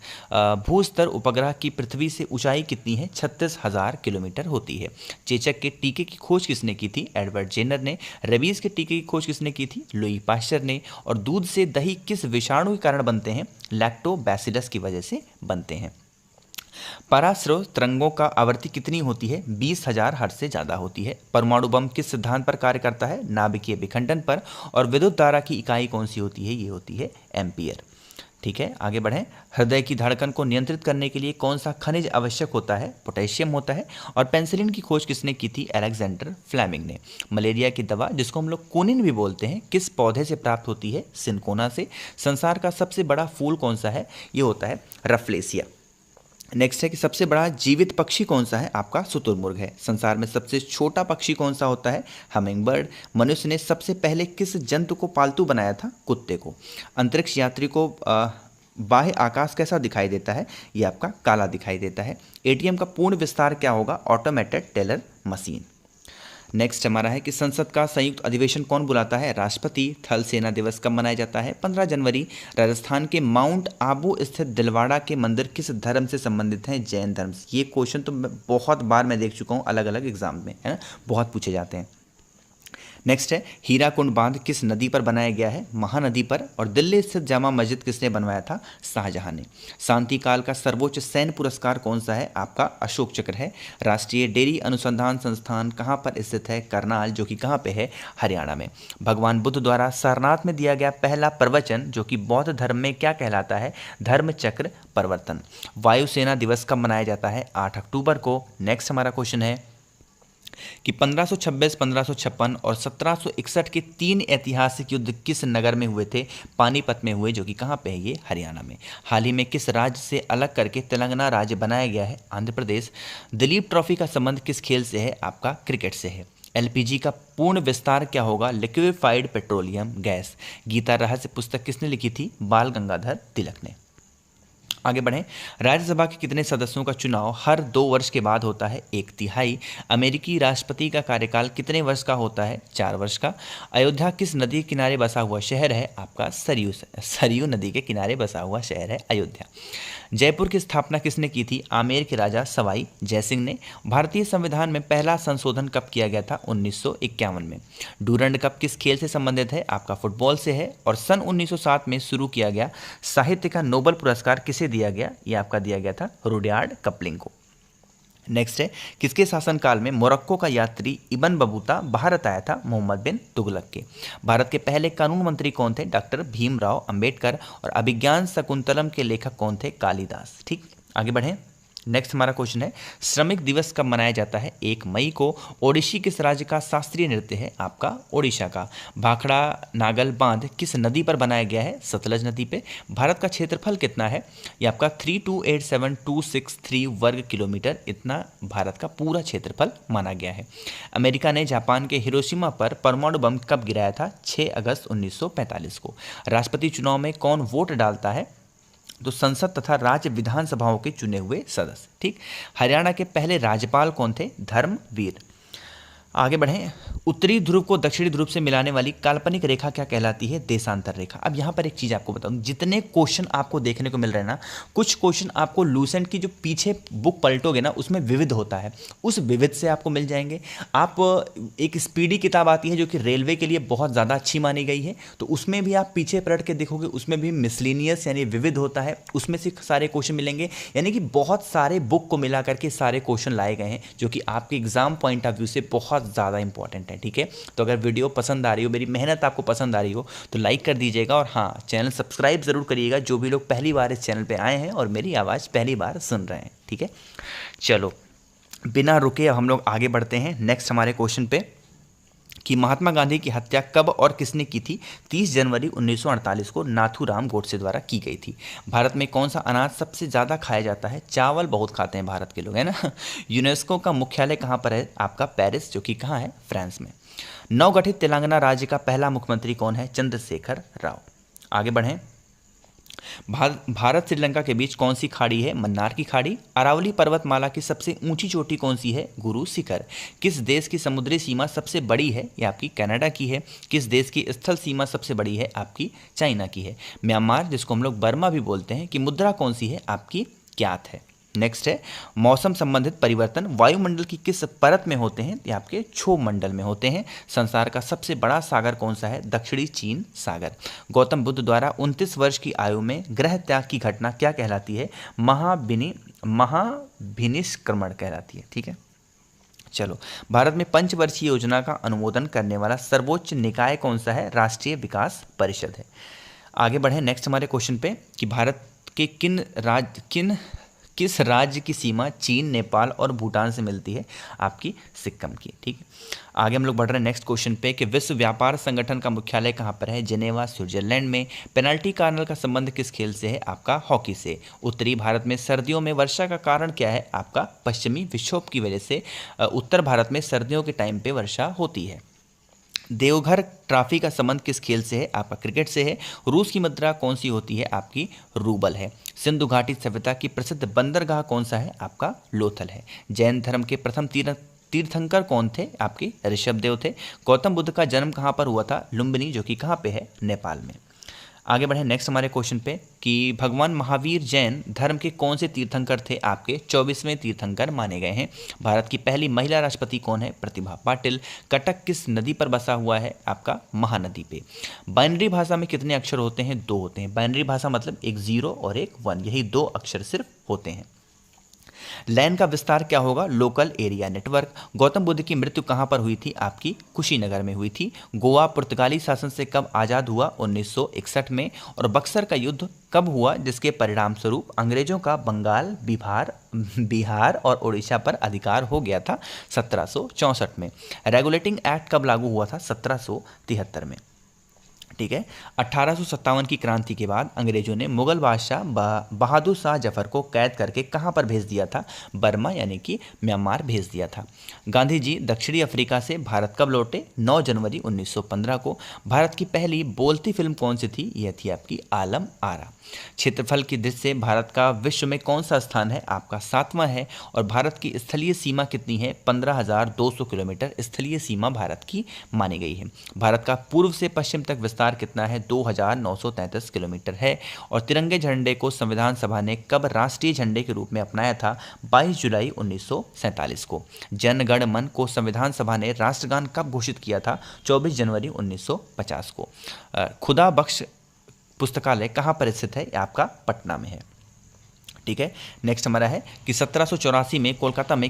भूस्तर उपग्रह की पृथ्वी से ऊंचाई कितनी है? 36,000 किलोमीटर होती है। चेचक के टीके की खोज किसने की थी? एडवर्ड जेनर ने। रेबीज के टीके की खोज किसने की थी? लुई पाश्चर ने। और दूध से दही किस विषाणु के कारण बनते हैं? लैक्टोबैसिलस की वजह से बनते हैं। पराश्रव तरंगों का आवृत्ति कितनी होती है? 20,000 हर्ट्ज से ज़्यादा होती है। परमाणु बम किस सिद्धांत पर कार्य करता है? नाभिकीय विखंडन पर। और विद्युत धारा की इकाई कौन सी होती है? ये होती है एम्पियर। ठीक है, आगे बढ़ें। हृदय की धड़कन को नियंत्रित करने के लिए कौन सा खनिज आवश्यक होता है? पोटेशियम होता है। और पेनिसिलिन की खोज किसने की थी? अलेक्जेंडर फ्लेमिंग ने। मलेरिया की दवा, जिसको हम लोग कोनिन भी बोलते हैं, किस पौधे से प्राप्त होती है? सिनकोना से। संसार का सबसे बड़ा फूल कौन सा है? ये होता है रफलेसिया। नेक्स्ट है कि सबसे बड़ा जीवित पक्षी कौन सा है? आपका शुतुरमुर्ग है। संसार में सबसे छोटा पक्षी कौन सा होता है? हमिंगबर्ड। मनुष्य ने सबसे पहले किस जंतु को पालतू बनाया था? कुत्ते को। अंतरिक्ष यात्री को बाह्य आकाश कैसा दिखाई देता है? ये आपका काला दिखाई देता है। एटीएम का पूर्ण विस्तार क्या होगा? Automated teller machine. नेक्स्ट हमारा है कि संसद का संयुक्त अधिवेशन कौन बुलाता है? राष्ट्रपति। थल सेना दिवस कब मनाया जाता है? 15 जनवरी। राजस्थान के माउंट आबू स्थित दिलवाड़ा के मंदिर किस धर्म से संबंधित हैं? जैन धर्म से। ये क्वेश्चन तो बहुत बार मैं देख चुका हूँ अलग अलग एग्जाम में, है ना, बहुत पूछे जाते हैं। नेक्स्ट है हीराकुंड बांध किस नदी पर बनाया गया है? महानदी पर। और दिल्ली स्थित जामा मस्जिद किसने बनवाया था? शाहजहां ने। शांति काल का सर्वोच्च सैन्य पुरस्कार कौन सा है? आपका अशोक चक्र है। राष्ट्रीय डेयरी अनुसंधान संस्थान कहाँ पर स्थित है? करनाल, जो कि कहाँ पे है? हरियाणा में। भगवान बुद्ध द्वारा सारनाथ में दिया गया पहला प्रवचन जो कि बौद्ध धर्म में क्या कहलाता है? धर्म चक्र परिवर्तन। वायुसेना दिवस कब मनाया जाता है? 8 अक्टूबर को। नेक्स्ट हमारा क्वेश्चन है कि 1526, 1556 और 1761 के 3 ऐतिहासिक युद्ध किस नगर में हुए थे? पानीपत में हुए, जो कि कहाँ पे है? ये हरियाणा में। हाल ही में किस राज्य से अलग करके तेलंगाना राज्य बनाया गया है? आंध्र प्रदेश। दिलीप ट्रॉफी का संबंध किस खेल से है? आपका क्रिकेट से है। एलपीजी का पूर्ण विस्तार क्या होगा? Liquefied petroleum gas. गीता रहस्य पुस्तक किसने लिखी थी? बाल गंगाधर तिलक ने। आगे बढ़ें। राज्यसभा के कितने सदस्यों का चुनाव हर 2 वर्ष के बाद होता है? 1/3। अमेरिकी राष्ट्रपति का कार्यकाल कितने वर्ष का होता है? 4 वर्ष का। अयोध्या किस नदी के किनारे बसा हुआ शहर है? आपका सरयू नदी के किनारे बसा हुआ शहर है अयोध्या। जयपुर की स्थापना किसने की थी? आमेर के राजा सवाई जयसिंह ने। भारतीय संविधान में पहला संशोधन कब किया गया था? 1951 में। डूरंड कप किस खेल से संबंधित है? आपका फुटबॉल से है। और सन 1907 में शुरू किया गया साहित्य का नोबेल पुरस्कार किसे दिया गया? ये आपका दिया गया था रुडयार्ड कपलिंग को। नेक्स्ट है किसके शासनकाल में मोरक्को का यात्री इब्न बतूता भारत आया था? मोहम्मद बिन तुगलक के। भारत के पहले कानून मंत्री कौन थे? डॉक्टर भीमराव अंबेडकर। और अभिज्ञान शकुंतलम के लेखक कौन थे? कालिदास। ठीक, आगे बढ़ें। नेक्स्ट हमारा क्वेश्चन है श्रमिक दिवस कब मनाया जाता है? 1 मई को। ओडिशी किस राज्य का शास्त्रीय नृत्य है? आपका ओडिशा का। भाखड़ा नागल बांध किस नदी पर बनाया गया है? सतलज नदी पे। भारत का क्षेत्रफल कितना है? ये आपका 3287263 वर्ग किलोमीटर, इतना भारत का पूरा क्षेत्रफल माना गया है। अमेरिका ने जापान के हिरोशिमा पर परमाणु बम कब गिराया था? 6 अगस्त 1945 को। राष्ट्रपति चुनाव में कौन वोट डालता है? तो संसद तथा राज्य विधानसभाओं के चुने हुए सदस्य। ठीक, हरियाणा के पहले राज्यपाल कौन थे? धर्मवीर। आगे बढ़ें। उत्तरी ध्रुव को दक्षिणी ध्रुव से मिलाने वाली काल्पनिक रेखा क्या कहलाती है? देशांतर रेखा। अब यहाँ पर एक चीज़ आपको बताऊँ, जितने क्वेश्चन आपको देखने को मिल रहे हैं ना, कुछ क्वेश्चन आपको लूसेंट की जो पीछे बुक पलटोगे ना उसमें विविध होता है, उस विविध से आपको मिल जाएंगे। आप एक स्पीडी किताब आती है जो कि रेलवे के लिए बहुत ज़्यादा अच्छी मानी गई है, तो उसमें भी आप पीछे पलट के देखोगे, उसमें भी मिसलिनियस यानी विविध होता है, उसमें से सारे क्वेश्चन मिलेंगे। यानी कि बहुत सारे बुक को मिला करके सारे क्वेश्चन लाए गए हैं जो कि आपके एग्जाम पॉइंट ऑफ व्यू से बहुत ज़्यादा इंपॉर्टेंट है। ठीक है, तो अगर वीडियो पसंद आ रही हो, मेरी मेहनत आपको पसंद आ रही हो, तो लाइक कर दीजिएगा। और हाँ, चैनल सब्सक्राइब ज़रूर करिएगा जो भी लोग पहली बार इस चैनल पे आए हैं और मेरी आवाज़ पहली बार सुन रहे हैं। ठीक है, चलो बिना रुके हम लोग आगे बढ़ते हैं नेक्स्ट हमारे क्वेश्चन पे कि महात्मा गांधी की हत्या कब और किसने की थी? 30 जनवरी 1948 को नाथूराम गोडसे द्वारा की गई थी। भारत में कौन सा अनाज सबसे ज़्यादा खाया जाता है? चावल बहुत खाते हैं भारत के लोग, है ना। यूनेस्को का मुख्यालय कहाँ पर है? आपका पेरिस, जो कि कहाँ है? फ्रांस में। नवगठित तेलंगाना राज्य का पहला मुख्यमंत्री कौन है? चंद्रशेखर राव। आगे बढ़ें। भारत श्रीलंका के बीच कौन सी खाड़ी है? मन्नार की खाड़ी। अरावली पर्वतमाला की सबसे ऊंची चोटी कौन सी है? गुरु शिखर। किस देश की समुद्री सीमा सबसे बड़ी है? ये आपकी कनाडा की है। किस देश की स्थल सीमा सबसे बड़ी है? आपकी चाइना की है। म्यांमार, जिसको हम लोग बर्मा भी बोलते हैं, की मुद्रा कौन सी है? आपकी क्यात है। नेक्स्ट है मौसम संबंधित परिवर्तन वायुमंडल की किस परत में होते हैं? ये आपके क्षोभ मंडल में होते हैं। संसार का सबसे बड़ा सागर कौन सा है? दक्षिणी चीन सागर। गौतम बुद्ध द्वारा 29 वर्ष की आयु में ग्रह त्याग की घटना क्या कहलाती है? महाभिनिष्क्रमण कहलाती है। ठीक है, चलो भारत में पंचवर्षीय योजना का अनुमोदन करने वाला सर्वोच्च निकाय कौन सा है? राष्ट्रीय विकास परिषद है। आगे बढ़े नेक्स्ट हमारे क्वेश्चन पे कि भारत के किस राज्य की सीमा चीन, नेपाल और भूटान से मिलती है? आपकी सिक्किम की। ठीक है, आगे हम लोग बढ़ रहे हैं नेक्स्ट क्वेश्चन पे कि विश्व व्यापार संगठन का मुख्यालय कहाँ पर है? जेनेवा, स्विट्जरलैंड में। पेनाल्टी कार्नल का संबंध किस खेल से है? आपका हॉकी से। उत्तरी भारत में सर्दियों में वर्षा का कारण क्या है? आपका पश्चिमी विक्षोभ की वजह से उत्तर भारत में सर्दियों के टाइम पे वर्षा होती है। देवघर ट्रॉफी का संबंध किस खेल से है? आपका क्रिकेट से है। रूस की मुद्रा कौन सी होती है? आपकी रूबल है। सिंधु घाटी सभ्यता की प्रसिद्ध बंदरगाह कौन सा है? आपका लोथल है। जैन धर्म के प्रथम तीर्थंकर कौन थे? आपके ऋषभ देव थे। गौतम बुद्ध का जन्म कहाँ पर हुआ था? लुम्बिनी, जो कि कहाँ पे है? नेपाल में। आगे बढ़े नेक्स्ट हमारे क्वेश्चन पे कि भगवान महावीर जैन धर्म के कौन से तीर्थंकर थे, आपके 24वें तीर्थंकर माने गए हैं। भारत की पहली महिला राष्ट्रपति कौन है, प्रतिभा पाटिल। कटक किस नदी पर बसा हुआ है, आपका महानदी पे। बाइनरी भाषा में कितने अक्षर होते हैं, 2 होते हैं। बाइनरी भाषा मतलब एक 0 और एक 1, यही 2 अक्षर सिर्फ होते हैं। लैन का विस्तार क्या होगा, local area network. Gautam Buddha की मृत्यु कहाँ पर हुई थी, आपकी कुशीनगर में हुई थी। गोवा पुर्तगाली शासन से कब आज़ाद हुआ, 1961 में। और बक्सर का युद्ध कब हुआ, जिसके परिणाम स्वरूप अंग्रेजों का बंगाल, बिहार और उड़ीसा पर अधिकार हो गया था, 1764 में। रेगुलेटिंग एक्ट कब लागू हुआ था, 1773 में। ठीक है। 1857 की क्रांति के बाद अंग्रेजों ने मुगल बादशाह बहादुर शाह जफर को कैद करके कहाँ पर भेज दिया था, बर्मा यानी कि म्यांमार भेज दिया था। गांधी जी दक्षिणी अफ्रीका से भारत कब लौटे, 9 जनवरी 1915 को। भारत की पहली बोलती फिल्म कौन सी थी, यह थी आपकी आलम आरा। क्षेत्रफल की दृष्टि से भारत का विश्व में कौन सा स्थान है, आपका 7वां है। और भारत की स्थलीय सीमा कितनी है, 15,200 किलोमीटर स्थलीय सीमा भारत की मानी गई है। भारत का पूर्व से पश्चिम तक विस्तार कितना है, 2,933 किलोमीटर है। और तिरंगे झंडे को संविधान सभा ने कब राष्ट्रीय झंडे के रूप में अपनाया था, 22 जुलाई 1947 को। जन गण मन को संविधान सभा ने राष्ट्रगान कब घोषित किया था, 24 जनवरी 1950 को। खुदा बख्श पुस्तकालय कहाँ पर स्थित है, आपका पटना में है। ठीक है। नेक्स्ट हमारा है कि 1784 में कोलकाता में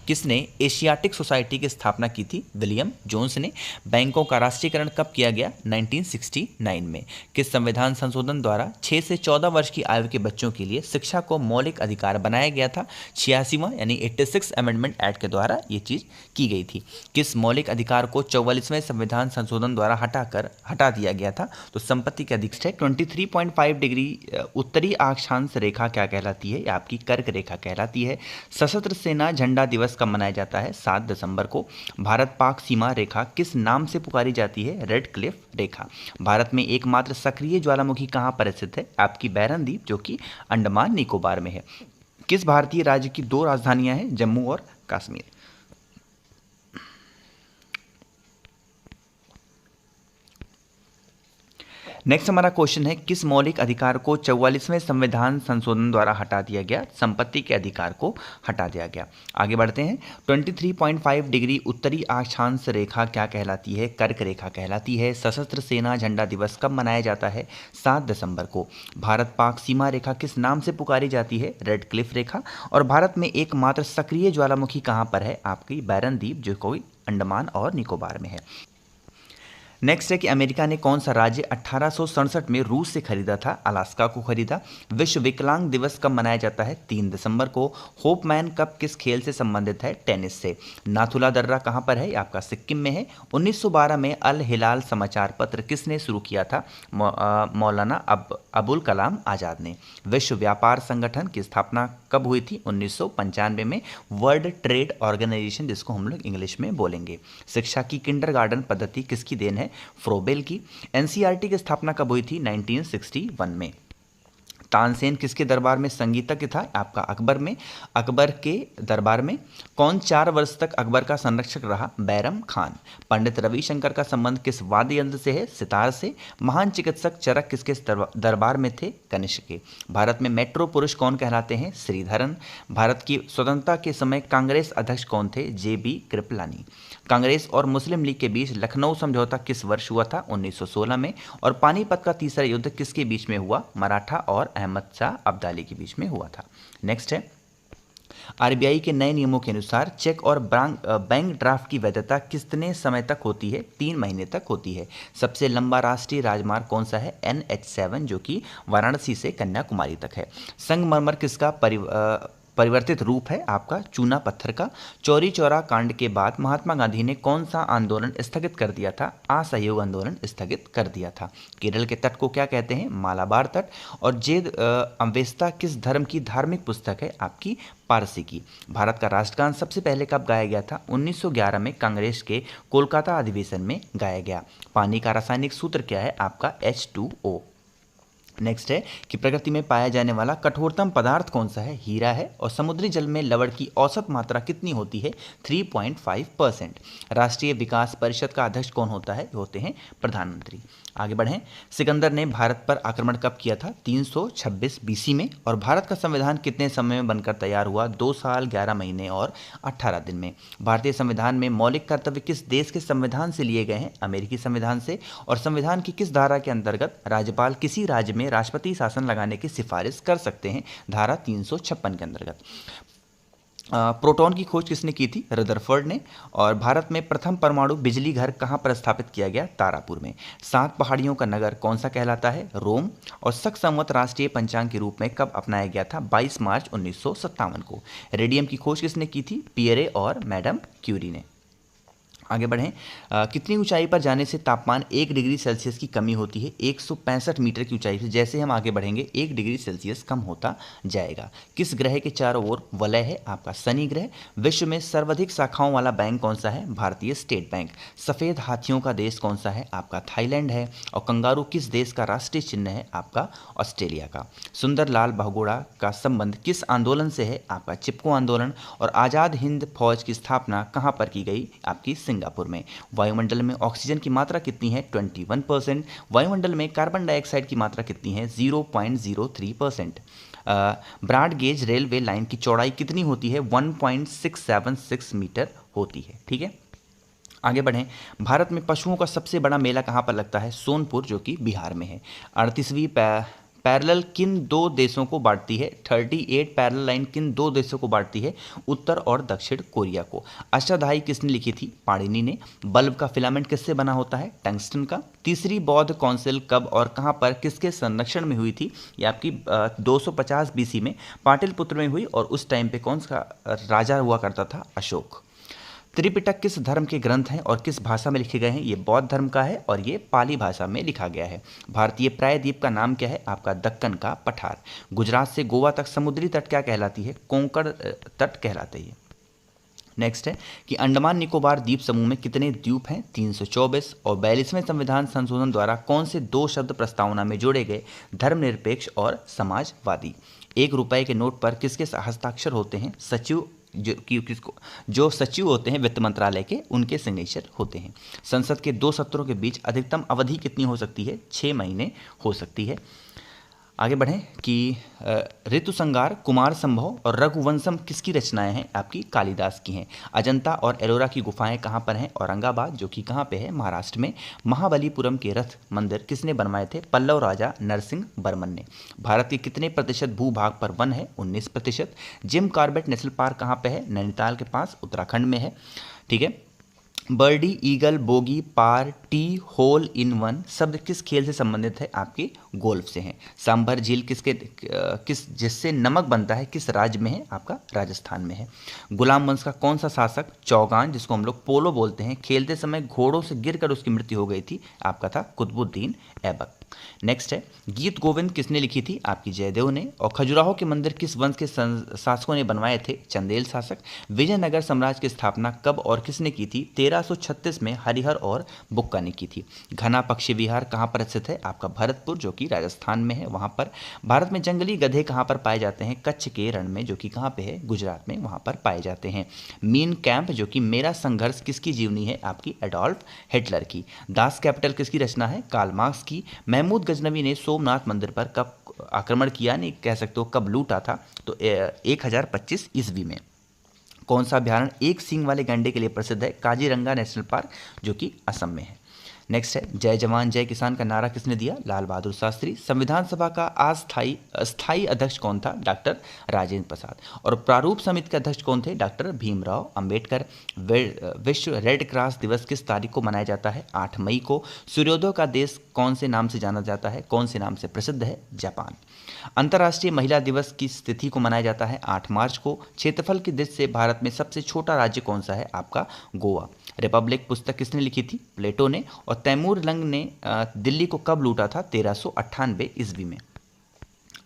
किसने एशियाटिक सोसाइटी की स्थापना की थी, विलियम जोन्स ने। बैंकों का राष्ट्रीयकरण कब किया गया, 1969 में। किस संविधान संशोधन द्वारा 6 से 14 वर्ष की आयु के बच्चों के लिए शिक्षा को मौलिक अधिकार बनाया गया था, 86वां यानी 86 अमेंडमेंट एक्ट के द्वारा ये चीज़ की गई थी। किस मौलिक अधिकार को 44वें संविधान संशोधन द्वारा हटा दिया गया था, तो संपत्ति के अधिकार है। 23.5 डिग्री उत्तरी अक्षांश रेखा क्या कहलाती है, आपकी कर्क रेखा कहलाती है। सशस्त्र सेना झंडा दिवस कब मनाया जाता है, 7 दिसंबर को। भारत पाक सीमा रेखा किस नाम से पुकारी जाती है, रेड क्लिफ रेखा। भारत में एकमात्र सक्रिय ज्वालामुखी कहाँ पर स्थित है, आपकी बैरन द्वीप, जो कि अंडमान निकोबार में है। किस भारतीय राज्य की 2 राजधानियां हैं, जम्मू और कश्मीर। नेक्स्ट हमारा क्वेश्चन है, किस मौलिक अधिकार को 44वें संविधान संशोधन द्वारा हटा दिया गया, संपत्ति के अधिकार को हटा दिया गया। आगे बढ़ते हैं। 23.5 डिग्री उत्तरी अक्षांश रेखा क्या कहलाती है, कर्क रेखा कहलाती है। सशस्त्र सेना झंडा दिवस कब मनाया जाता है, 7 दिसंबर को। भारत पाक सीमा रेखा किस नाम से पुकारी जाती है, रेड क्लिफ रेखा। और भारत में एकमात्र सक्रिय ज्वालामुखी कहाँ पर है, आपकी बैरन द्वीप, जो कोई अंडमान और निकोबार में है। नेक्स्ट है कि अमेरिका ने कौन सा राज्य 1867 में रूस से खरीदा था, अलास्का को खरीदा। विश्व विकलांग दिवस कब मनाया जाता है, 3 दिसंबर को। होपमैन कप किस खेल से संबंधित है, टेनिस से। नाथुला दर्रा कहाँ पर है, आपका सिक्किम में है। 1912 में अल हिलाल समाचार पत्र किसने शुरू किया था, मौलाना अबुल कलाम आज़ाद ने। विश्व व्यापार संगठन की स्थापना कब हुई थी, 1995 में। वर्ल्ड ट्रेड ऑर्गेनाइजेशन, जिसको हम लोग इंग्लिश में बोलेंगे। शिक्षा की किंडरगार्टन पद्धति किसकी देन है, फ्रोबेल की। एनसीईआरटी की स्थापना कब हुई थी, 1961 में। तानसेन किसके दरबार में संगीतज्ञ था, आपका अकबर में। अकबर के दरबार में कौन 4 वर्ष तक अकबर का संरक्षक रहा, बैरम खान। पंडित रविशंकर का संबंध किस वाद्य यंत्र से है, सितार से। महान चिकित्सक चरक किसके दरबार में थे, कनिष्क के। भारत में मेट्रो पुरुष कौन कहलाते हैं, श्रीधरन। भारत की स्वतंत्रता के समय कांग्रेस अध्यक्ष कौन थे, JB कृपलानी। कांग्रेस और मुस्लिम लीग के बीच लखनऊ समझौता किस वर्ष हुआ था, 1916 में। और पानीपत का तीसरा युद्ध किसके बीच में हुआ, मराठा और अहमद शाह अब्दाली के बीच में हुआ था। नेक्स्ट है, RBI के नए नियमों के अनुसार चेक और बैंक ड्राफ्ट की वैधता कितने समय तक होती है, 3 महीने तक होती है। सबसे लंबा राष्ट्रीय राजमार्ग कौन सा है, NH7, जो कि वाराणसी से कन्याकुमारी तक है। संगमरमर किसका परिवर्तित रूप है, आपका चूना पत्थर का। चौरी चौरा कांड के बाद महात्मा गांधी ने कौन सा आंदोलन स्थगित कर दिया था, असहयोग आंदोलन स्थगित कर दिया था। केरल के तट को क्या कहते हैं, मालाबार तट। और जेद अवेस्ता किस धर्म की धार्मिक पुस्तक है, आपकी पारसी की। भारत का राष्ट्रगान सबसे पहले कब गाया गया था, 1911 में कांग्रेस के कोलकाता अधिवेशन में गाया गया। पानी का रासायनिक सूत्र क्या है, आपका H2O। नेक्स्ट है कि प्रकृति में पाया जाने वाला कठोरतम पदार्थ कौन सा है, हीरा है। और समुद्री जल में लवण की औसत मात्रा कितनी होती है, 3.5%। राष्ट्रीय विकास परिषद का अध्यक्ष कौन होता है, होते हैं प्रधानमंत्री। आगे बढ़ें। सिकंदर ने भारत पर आक्रमण कब किया था, 326 बीसी में। और भारत का संविधान कितने समय में बनकर तैयार हुआ, 2 साल 11 महीने और 18 दिन में। भारतीय संविधान में मौलिक कर्तव्य किस देश के संविधान से लिए गए हैं, अमेरिकी संविधान से। और संविधान की किस धारा के अंतर्गत राज्यपाल किसी राज्य में राष्ट्रपति शासन लगाने की सिफारिश कर सकते हैं, धारा 356 के अंतर्गत। प्रोटॉन की खोज किसने की थी, रदरफोर्ड ने। और भारत में प्रथम परमाणु बिजली घर कहाँ पर स्थापित किया गया, तारापुर में। 7 पहाड़ियों का नगर कौन सा कहलाता है, रोम। और शक संवत राष्ट्रीय पंचांग के रूप में कब अपनाया गया था, 22 मार्च 1957 को। रेडियम की खोज किसने की थी, पियरे और मैडम क्यूरी ने। आगे बढ़ें। कितनी ऊंचाई पर जाने से तापमान 1 डिग्री सेल्सियस की कमी होती है, 165 मीटर की ऊंचाई से। जैसे हम आगे बढ़ेंगे 1 डिग्री सेल्सियस कम होता जाएगा। किस ग्रह के चारों ओर वलय है, आपका शनि ग्रह। विश्व में सर्वाधिक शाखाओं वाला बैंक कौन सा है, भारतीय स्टेट बैंक। सफ़ेद हाथियों का देश कौन सा है, आपका थाईलैंड है। और कंगारू किस देश का राष्ट्रीय चिन्ह है, आपका ऑस्ट्रेलिया का। सुंदरलाल बहुगुणा का संबंध किस आंदोलन से है, आपका चिपको आंदोलन। और आज़ाद हिंद फौज की स्थापना कहाँ पर की गई, आपकी सिंगापुर में। वायुमंडल में ऑक्सीजन की मात्रा कितनी है, 21%। वायुमंडल में कार्बन डाइऑक्साइड की मात्रा कितनी है, 0.03%। ब्रॉड गेज रेलवे लाइन की चौड़ाई कितनी होती है, 1.676 मीटर होती है। ठीक है, आगे बढ़ें। भारत में पशुओं का सबसे बड़ा मेला कहाँ पर लगता है, सोनपुर, जो कि बिहार में है। 38वीं पैरेलल किन 2 देशों को बांटती है, 38 पैरेलल लाइन किन 2 देशों को बांटती है, उत्तर और दक्षिण कोरिया को। अष्टाध्यायी किसने लिखी थी, पाणिनि ने। बल्ब का फिलामेंट किससे बना होता है, टंगस्टन का। तीसरी बौद्ध काउंसिल कब और कहाँ पर किसके संरक्षण में हुई थी, ये आपकी 250 बीसी में पाटलिपुत्र में हुई। और उस टाइम पे कौन सा राजा हुआ करता था, अशोक। त्रिपिटक किस धर्म के ग्रंथ हैं और किस भाषा में लिखे गए हैं, ये बौद्ध धर्म का है और ये पाली भाषा में लिखा गया है। भारतीय प्रायद्वीप का नाम क्या है, आपका दक्कन का पठार। गुजरात से गोवा तक समुद्री तट क्या कहलाती है, कोंकण तट कहलाते हैं। नेक्स्ट है कि अंडमान निकोबार द्वीप समूह में कितने द्वीप हैं, 324। और 42वें संविधान संशोधन द्वारा कौन से 2 शब्द प्रस्तावना में जोड़े गए, धर्मनिरपेक्ष और समाजवादी। 1 रुपए के नोट पर किसके हस्ताक्षर होते हैं, सचिव जो सचिव होते हैं वित्त मंत्रालय के, उनके सिग्नेचर होते हैं। संसद के 2 सत्रों के बीच अधिकतम अवधि कितनी हो सकती है, 6 महीने हो सकती है। आगे बढ़ें कि ऋतुसंगार, कुमार संभव और रघुवंशम किसकी रचनाएं हैं, आपकी कालिदास की हैं। अजंता और एलोरा की गुफाएं कहाँ पर हैं, औरंगाबाद, जो कि कहाँ पे है, महाराष्ट्र में। महाबलीपुरम के रथ मंदिर किसने बनवाए थे, पल्लव राजा नरसिंह वर्मन ने। भारत के कितने प्रतिशत भूभाग पर वन है, 19%। जिम कॉर्बेट नेशनल पार्क कहाँ पे है, नैनीताल के पास, उत्तराखंड में है। ठीक है। Birdie, eagle, bogey, par, tee, hole in one शब्द किस खेल से संबंधित है, आपकी गोल्फ से हैं। सांभर झील किस जिससे नमक बनता है, किस राज्य में है, आपका राजस्थान में है। गुलाम वंश का कौन सा शासक, चौगान, जिसको हम लोग पोलो बोलते हैं, खेलते समय घोड़ों से गिरकर उसकी मृत्यु हो गई थी, आपका था कुतुबुद्दीन ऐबक। नेक्स्ट है गीत गोविंद किसने लिखी थी, आपकी जयदेव ने। और खजुराहो के मंदिर किस वंश के शासकों ने बनवाए थे, चंदेल शासक। विजयनगर साम्राज्य की स्थापना कब और किसने की थी, 1336 में हरिहर और बुक्का ने की थी। घना पक्षी विहार कहाँ पर स्थित है, आपका भरतपुर, जो कि राजस्थान में है, वहाँ पर। भारत में जंगली गधे कहाँ पर पाए जाते हैं, कच्छ के रण में, जो कि कहाँ पे है, गुजरात में, वहाँ पर पाए जाते हैं। मीन कैंप, जो कि मेरा संघर्ष किसकी जीवनी है, आपकी एडोल्फ हिटलर की। दास कैपिटल किसकी रचना है, कार्ल मार्क्स की। महमूद गजनवी ने सोमनाथ मंदिर पर कब आक्रमण किया, नहीं कह सकते हो कब लूटा था, तो 1025 ईस्वी में। कौन सा अभ्यारण्य एक सींग वाले गैंडे के लिए प्रसिद्ध है, काजीरंगा नेशनल पार्क, जो कि असम में है। नेक्स्ट है जय जवान जय किसान का नारा किसने दिया, लाल बहादुर शास्त्री। संविधान सभा का अस्थायी अध्यक्ष कौन था, डॉक्टर राजेंद्र प्रसाद। और प्रारूप समिति के अध्यक्ष कौन थे, डॉक्टर भीमराव अंबेडकर। विश्व रेड क्रॉस दिवस किस तारीख को मनाया जाता है, 8 मई को। सूर्योदय का देश कौन से नाम से जाना जाता है, कौन से नाम से प्रसिद्ध है, जापान। अंतर्राष्ट्रीय महिला दिवस की तिथि को मनाया जाता है 8 मार्च को। क्षेत्रफल की दृष्टि से भारत में सबसे छोटा राज्य कौन सा है, आपका गोवा। रिपब्लिक पुस्तक किसने लिखी थी, प्लेटो ने। और तैमूर लंग ने दिल्ली को कब लूटा था, 1398 ईस्वी में।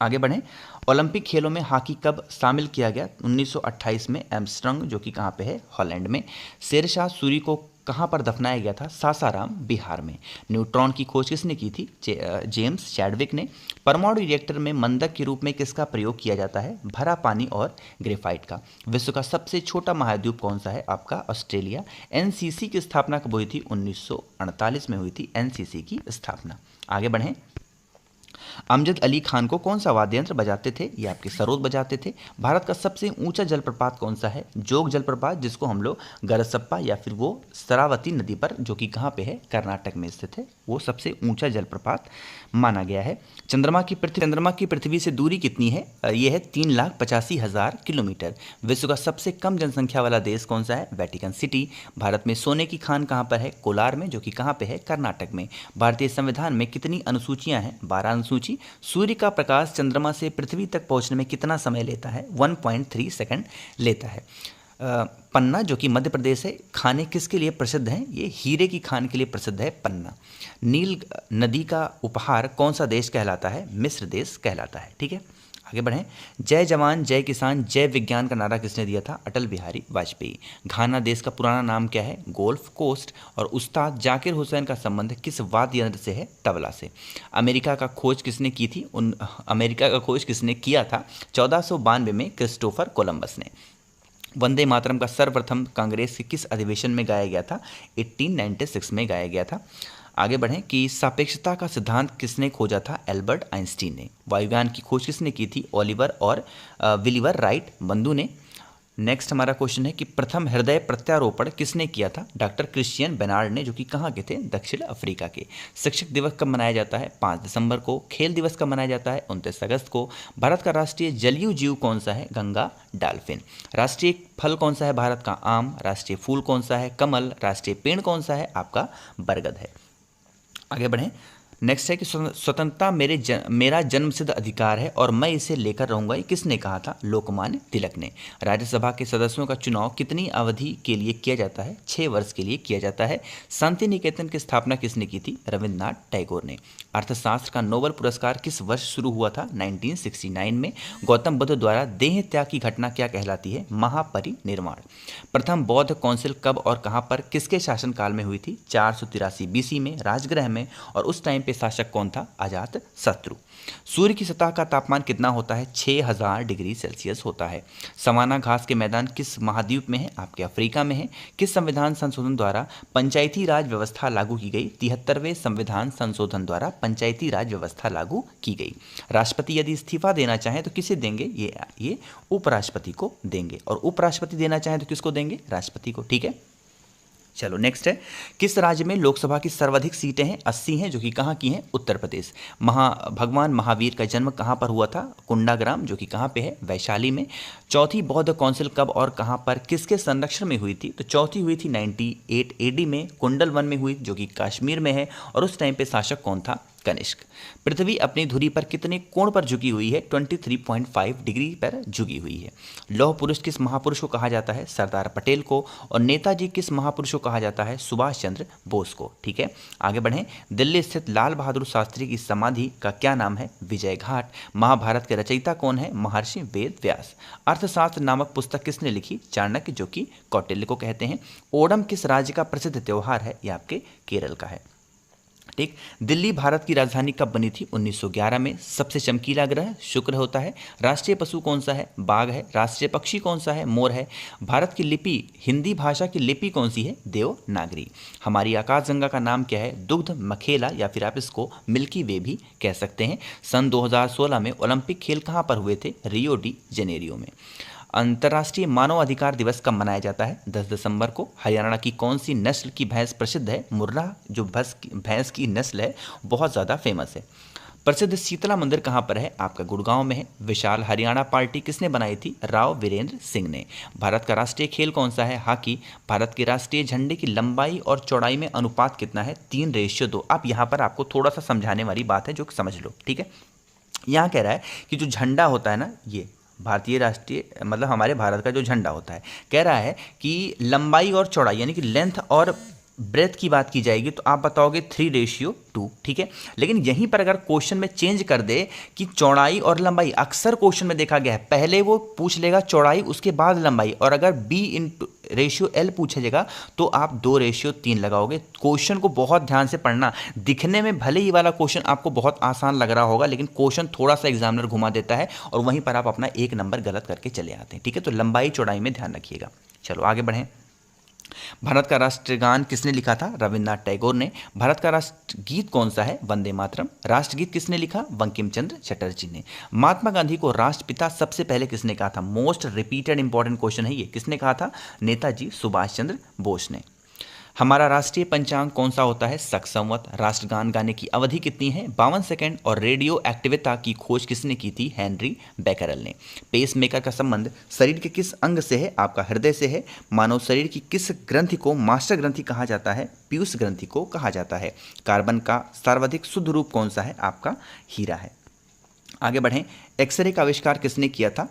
आगे बढ़ें। ओलंपिक खेलों में हॉकी कब शामिल किया गया, 1928 में एम्स्टर्डम, जो कि कहाँ पे है, हॉलैंड में। शेरशाह सूरी को कहाँ पर दफनाया गया था? सासाराम, बिहार में। न्यूट्रॉन की खोज किसने की थी? जेम्स चैडविक ने। परमाणु रिएक्टर में मंदक के रूप में किसका प्रयोग किया जाता है? भरा पानी और ग्रेफाइट का। विश्व का सबसे छोटा महाद्वीप कौन सा है? आपका ऑस्ट्रेलिया। एनसीसी की स्थापना कब हुई थी? 1948 में हुई थी एनसीसी की स्थापना। आगे बढ़ें। अमजद अली खान को कौन सा वाद्य यंत्र बजाते थे? ये आपके सरोद बजाते थे। भारत का सबसे ऊंचा जलप्रपात कौन सा है? जोग जलप्रपात, जिसको हम लोग गरसप्पा या फिर वो शरावती नदी पर, जो कि कहाँ पे है? कर्नाटक में स्थित है, वो सबसे ऊंचा जलप्रपात माना गया है। चंद्रमा की पृथ्वी से दूरी कितनी है? ये है 3,85,000 किलोमीटर। विश्व का सबसे कम जनसंख्या वाला देश कौन सा है? Vatican city. भारत में सोने की खान कहाँ पर है? कोलार में, जो कि कहाँ पे है? कर्नाटक में। भारतीय संविधान में कितनी अनुसूचियां हैं? 12 अनुसूची। सूर्य का प्रकाश चंद्रमा से पृथ्वी तक पहुंचने में कितना समय लेता है? 1.3 सेकंड लेता है। पन्ना, जो कि मध्य प्रदेश है, खाने किसके लिए प्रसिद्ध हैं? ये हीरे की खान के लिए प्रसिद्ध है पन्ना। नील नदी का उपहार कौन सा देश कहलाता है? मिस्र देश कहलाता है। ठीक है, आगे बढ़ें। जय जवान जय किसान जय विज्ञान का नारा किसने दिया था? अटल बिहारी वाजपेयी। घाना देश का पुराना नाम क्या है? Gold Coast. और उस्ताद जाकिर हुसैन का संबंध किस वाद्य यंत्र से है? तबला से। अमेरिका का खोज किसने की थी? अमेरिका का खोज किसने किया था? 1492 में क्रिस्टोफर कोलंबस ने। वंदे मातरम का सर्वप्रथम कांग्रेस के किस अधिवेशन में गाया गया था? 1896 में गाया गया था। आगे बढ़ें कि सापेक्षता का सिद्धांत किसने खोजा था? एल्बर्ट आइंस्टीन ने। वायुयान की खोज किसने की थी? ओलिवर और विलिवर राइट बंधु ने। नेक्स्ट हमारा क्वेश्चन है कि प्रथम हृदय प्रत्यारोपण किसने किया था? डॉक्टर क्रिश्चियन बेनार्ड ने, जो कि कहाँ के थे? दक्षिण अफ्रीका के। शिक्षक दिवस कब मनाया जाता है? 5 दिसंबर को। खेल दिवस कब मनाया जाता है? 29 अगस्त को। भारत का राष्ट्रीय जलीय जीव कौन सा है? गंगा डॉल्फिन। राष्ट्रीय फल कौन सा है भारत का? आम। राष्ट्रीय फूल कौन सा है? कमल। राष्ट्रीय पेड़ कौन सा है? आपका बरगद है। आगे बढ़ें। नेक्स्ट है कि स्वतंत्रता मेरा जन्मसिद्ध अधिकार है और मैं इसे लेकर रहूंगा, ये किसने कहा था? लोकमान्य तिलक ने। राज्यसभा के सदस्यों का चुनाव कितनी अवधि के लिए किया जाता है? 6 वर्ष के लिए किया जाता है। शांति निकेतन की स्थापना किसने की थी? रविन्द्रनाथ टैगोर ने। अर्थशास्त्र का नोबेल पुरस्कार किस वर्ष शुरू हुआ था? 1969 में। गौतम बुद्ध द्वारा देह त्याग की घटना क्या कहलाती है? महापरिनिर्वाण। प्रथम बौद्ध काउंसिल कब और कहाँ पर किसके शासनकाल में हुई थी? 483 BC में, राजगृह में। और उस टाइम पे शासक कौन था? अजात शत्रु। सूर्य की सतह का तापमान कितना होता है? 6000 डिग्री सेल्सियस होता है। सवाना घास के मैदान किस महाद्वीप में है? आपके अफ्रीका में है। किस संविधान संशोधन द्वारा पंचायती राज व्यवस्था लागू की गई? 73वें संविधान संशोधन द्वारा पंचायती राज व्यवस्था लागू की गई। राष्ट्रपति यदि इस्तीफा देना चाहें तो किसे देंगे? ये उपराष्ट्रपति को देंगे। और उपराष्ट्रपति देना चाहें तो किसको देंगे? राष्ट्रपति को। ठीक है, चलो नेक्स्ट है। किस राज्य में लोकसभा की सर्वाधिक सीटें हैं? 80 हैं, जो कि कहाँ की हैं? उत्तर प्रदेश। भगवान महावीर का जन्म कहाँ पर हुआ था? कुंडाग्राम, जो कि कहाँ पे है? वैशाली में। चौथी बौद्ध काउंसिल कब और कहाँ पर किसके संरक्षण में हुई थी? तो चौथी हुई थी 98 AD में, कुंडल वन में हुई, जो कि कश्मीर में है। और उस टाइम पे शासक कौन था? कनिष्क। पृथ्वी अपनी धुरी पर कितने कोण पर झुकी हुई है? 23.5 डिग्री पर झुकी हुई है। लौह पुरुष किस महापुरुष को कहा जाता है? सरदार पटेल को। और नेताजी किस महापुरुष को कहा जाता है? सुभाष चंद्र बोस को। ठीक है, आगे बढ़ें। दिल्ली स्थित लाल बहादुर शास्त्री की समाधि का क्या नाम है? विजय घाट। महाभारत के रचयिता कौन है? महर्षि वेद व्यास। अर्थशास्त्र नामक पुस्तक किसने लिखी? चाणक्य, जो कि कौटिल्य को कहते हैं। ओणम किस राज्य का प्रसिद्ध त्योहार है? यह आपके केरल का है। ठीक। दिल्ली भारत की राजधानी कब बनी थी? 1911 में। सबसे चमकीला ग्रह शुक्र होता है। राष्ट्रीय पशु कौन सा है? बाघ है। राष्ट्रीय पक्षी कौन सा है? मोर है। भारत की लिपि, हिंदी भाषा की लिपि कौन सी है? देवनागरी। हमारी आकाशगंगा का नाम क्या है? दुग्ध मखेला, या फिर आप इसको मिल्की वे भी कह सकते हैं। सन 2016 में ओलंपिक खेल कहाँ पर हुए थे? रियो डी जेनेरियो में। अंतर्राष्ट्रीय मानव अधिकार दिवस कब मनाया जाता है? 10 दिसंबर को। हरियाणा की कौन सी नस्ल की भैंस प्रसिद्ध है? मुर्रा, जो भैंस की नस्ल है, बहुत ज़्यादा फेमस है। प्रसिद्ध शीतला मंदिर कहाँ पर है? आपका गुड़गांव में है। विशाल हरियाणा पार्टी किसने बनाई थी? राव वीरेंद्र सिंह ने। भारत का राष्ट्रीय खेल कौन सा है? हॉकी। भारत के राष्ट्रीय झंडे की लंबाई और चौड़ाई में अनुपात कितना है? 3:2। अब यहाँ पर आपको थोड़ा सा समझाने वाली बात है, जो समझ लो। ठीक है, यहाँ कह रहा है कि जो झंडा होता है ना, ये भारतीय राष्ट्रीय, मतलब हमारे भारत का जो झंडा होता है, कह रहा है कि लंबाई और चौड़ाई, यानी कि लेंथ और ब्रेथ की बात की जाएगी तो आप बताओगे 3:2। ठीक है, लेकिन यहीं पर अगर क्वेश्चन में चेंज कर दे कि चौड़ाई और लंबाई, अक्सर क्वेश्चन में देखा गया है पहले वो पूछ लेगा चौड़ाई उसके बाद लंबाई, और अगर रेशियो एल पूछेगा तो आप 2:3 लगाओगे। क्वेश्चन को बहुत ध्यान से पढ़ना। दिखने में भले ही वाला क्वेश्चन आपको बहुत आसान लग रहा होगा, लेकिन क्वेश्चन थोड़ा सा एग्जामिनर घुमा देता है और वहीं पर आप अपना 1 नंबर गलत करके चले आते हैं। ठीक है, तो लंबाई चौड़ाई में ध्यान रखिएगा। चलो आगे बढ़ें। भारत का राष्ट्रगान किसने लिखा था? रविन्द्रनाथ टैगोर ने। भारत का राष्ट्रगीत कौन सा है? वंदे मातरम। राष्ट्रगीत किसने लिखा? बंकिम चंद्र चटर्जी ने। महात्मा गांधी को राष्ट्रपिता सबसे पहले किसने कहा था? मोस्ट रिपीटेड इंपॉर्टेंट क्वेश्चन है ये। किसने कहा था? नेताजी सुभाष चंद्र बोस ने। हमारा राष्ट्रीय पंचांग कौन सा होता है? शक संवत। राष्ट्रगान गाने की अवधि कितनी है? 52 सेकंड। और रेडियो एक्टिविता की खोज किसने की थी? हेनरी बेकरल ने। पेस मेकर का संबंध शरीर के किस अंग से है? आपका हृदय से है। मानव शरीर की किस ग्रंथि को मास्टर ग्रंथि कहा जाता है? पीयूष ग्रंथि को कहा जाता है। कार्बन का सर्वाधिक शुद्ध रूप कौन सा है? आपका हीरा है। आगे बढ़ें। एक्सरे का आविष्कार किसने किया था?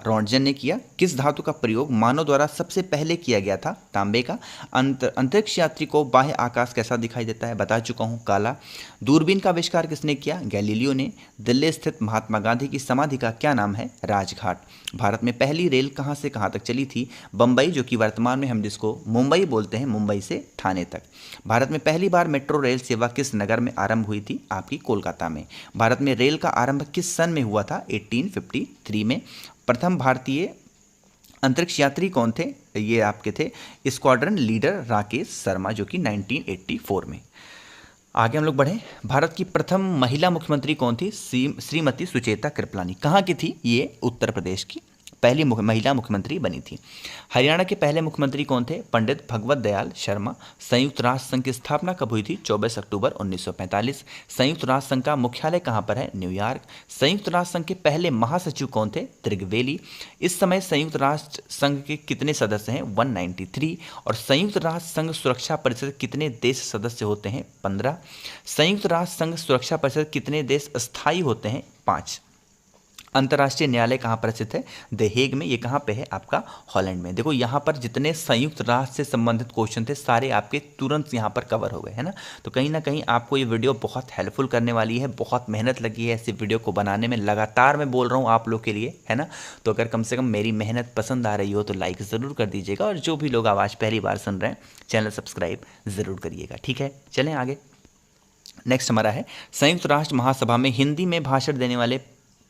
रॉन्टजन ने किया। किस धातु का प्रयोग मानव द्वारा सबसे पहले किया गया था? तांबे का। अंतरिक्ष यात्री को बाह्य आकाश कैसा दिखाई देता है? बता चुका हूँ, काला। दूरबीन का आविष्कार किसने किया? गैलीलियो ने। दिल्ली स्थित महात्मा गांधी की समाधि का क्या नाम है? राजघाट। भारत में पहली रेल कहाँ से कहाँ तक चली थी? बम्बई, जो कि वर्तमान में हम जिसको मुंबई बोलते हैं, मुंबई से ठाणे तक। भारत में पहली बार मेट्रो रेल सेवा किस नगर में आरंभ हुई थी? आपकी कोलकाता में। भारत में रेल का आरंभ किस सन में हुआ था? 1853 में। प्रथम भारतीय अंतरिक्ष यात्री कौन थे? ये आपके थे स्क्वाड्रन लीडर राकेश शर्मा, जो कि 1984 में। आगे हम लोग बढ़े। भारत की प्रथम महिला मुख्यमंत्री कौन थी? श्रीमती सुचेता कृपलानी। कहाँ की थी? ये उत्तर प्रदेश की पहली महिला मुख्यमंत्री बनी थी। हरियाणा के पहले मुख्यमंत्री कौन थे? पंडित भगवत दयाल शर्मा। संयुक्त राष्ट्र संघ की स्थापना कब हुई थी? 24 अक्टूबर 1945। संयुक्त राष्ट्र संघ का मुख्यालय कहाँ पर है? न्यूयॉर्क। संयुक्त राष्ट्र संघ के पहले महासचिव कौन थे? त्रिगवेली। इस समय संयुक्त राष्ट्र संघ के कितने सदस्य हैं? 193। और संयुक्त राष्ट्र संघ सुरक्षा परिषद कितने देश सदस्य होते हैं? 15। संयुक्त राष्ट्र संघ सुरक्षा परिषद कितने देश स्थायी होते हैं? 5। अंतर्राष्ट्रीय न्यायालय कहाँ पर स्थित है? द हेग में। ये कहाँ पे है? आपका हॉलैंड में। देखो यहाँ पर जितने संयुक्त राष्ट्र से संबंधित क्वेश्चन थे सारे आपके तुरंत यहाँ पर कवर हो गए, है ना। तो कहीं ना कहीं आपको ये वीडियो बहुत हेल्पफुल करने वाली है। बहुत मेहनत लगी है ऐसी वीडियो को बनाने में, लगातार मैं बोल रहा हूँ आप लोग के लिए, है ना। तो अगर कम से कम मेरी मेहनत पसंद आ रही हो तो लाइक ज़रूर कर दीजिएगा, और जो भी लोग आवाज़ पहली बार सुन रहे हैं चैनल सब्सक्राइब ज़रूर करिएगा। ठीक है, चलें आगे। नेक्स्ट हमारा है संयुक्त राष्ट्र महासभा में हिंदी में भाषण देने वाले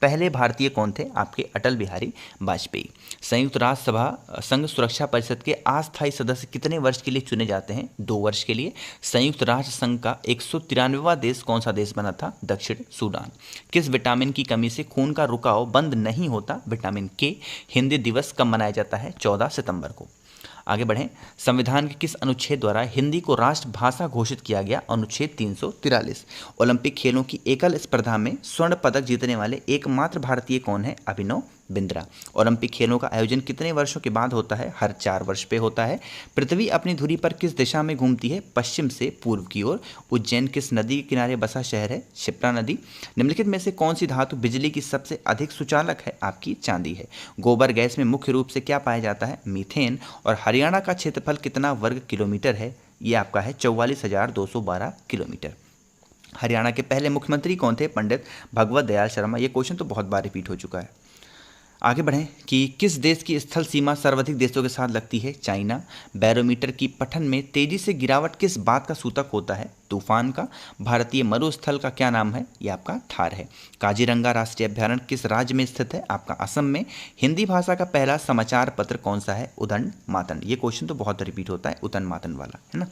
पहले भारतीय कौन थे? आपके अटल बिहारी वाजपेयी। संयुक्त राष्ट्र सभा संघ सुरक्षा परिषद के अस्थायी सदस्य कितने वर्ष के लिए चुने जाते हैं? 2 वर्ष के लिए। संयुक्त राष्ट्र संघ का 193वां देश कौन सा देश बना था? दक्षिण सूडान। किस विटामिन की कमी से खून का रुकाव बंद नहीं होता? विटामिन के। हिंदी दिवस कब मनाया जाता है? 14 सितंबर को। आगे बढ़ें। संविधान के किस अनुच्छेद द्वारा हिंदी को राष्ट्रभाषा घोषित किया गया? अनुच्छेद 343। ओलंपिक खेलों की एकल स्पर्धा में स्वर्ण पदक जीतने वाले एकमात्र भारतीय कौन है? अभिनव बिंद्रा। ओलंपिक खेलों का आयोजन कितने वर्षों के बाद होता है? हर 4 वर्ष पे होता है। पृथ्वी अपनी धुरी पर किस दिशा में घूमती है? पश्चिम से पूर्व की ओर। उज्जैन किस नदी के किनारे बसा शहर है? क्षिप्रा नदी। निम्नलिखित में से कौन सी धातु बिजली की सबसे अधिक सुचालक है? आपकी चांदी है। गोबर गैस में मुख्य रूप से क्या पाया जाता है? मीथेन। और हरियाणा का क्षेत्रफल कितना वर्ग किलोमीटर है? ये आपका है 44,212 किलोमीटर। हरियाणा के पहले मुख्यमंत्री कौन थे? पंडित भगवत दयाल शर्मा। ये क्वेश्चन तो बहुत बार रिपीट हो चुका है। आगे बढ़ें कि किस देश की स्थल सीमा सर्वाधिक देशों के साथ लगती है? चाइना। बैरोमीटर की पठन में तेजी से गिरावट किस बात का सूचक होता है? तूफान का। भारतीय मरुस्थल का क्या नाम है? ये आपका थार है। काजीरंगा राष्ट्रीय अभ्यारण्य किस राज्य में स्थित है? आपका असम में। हिंदी भाषा का पहला समाचार पत्र कौन सा है? उदंड मातन। ये क्वेश्चन तो बहुत रिपीट होता है, उदंड मातन वाला, है ना।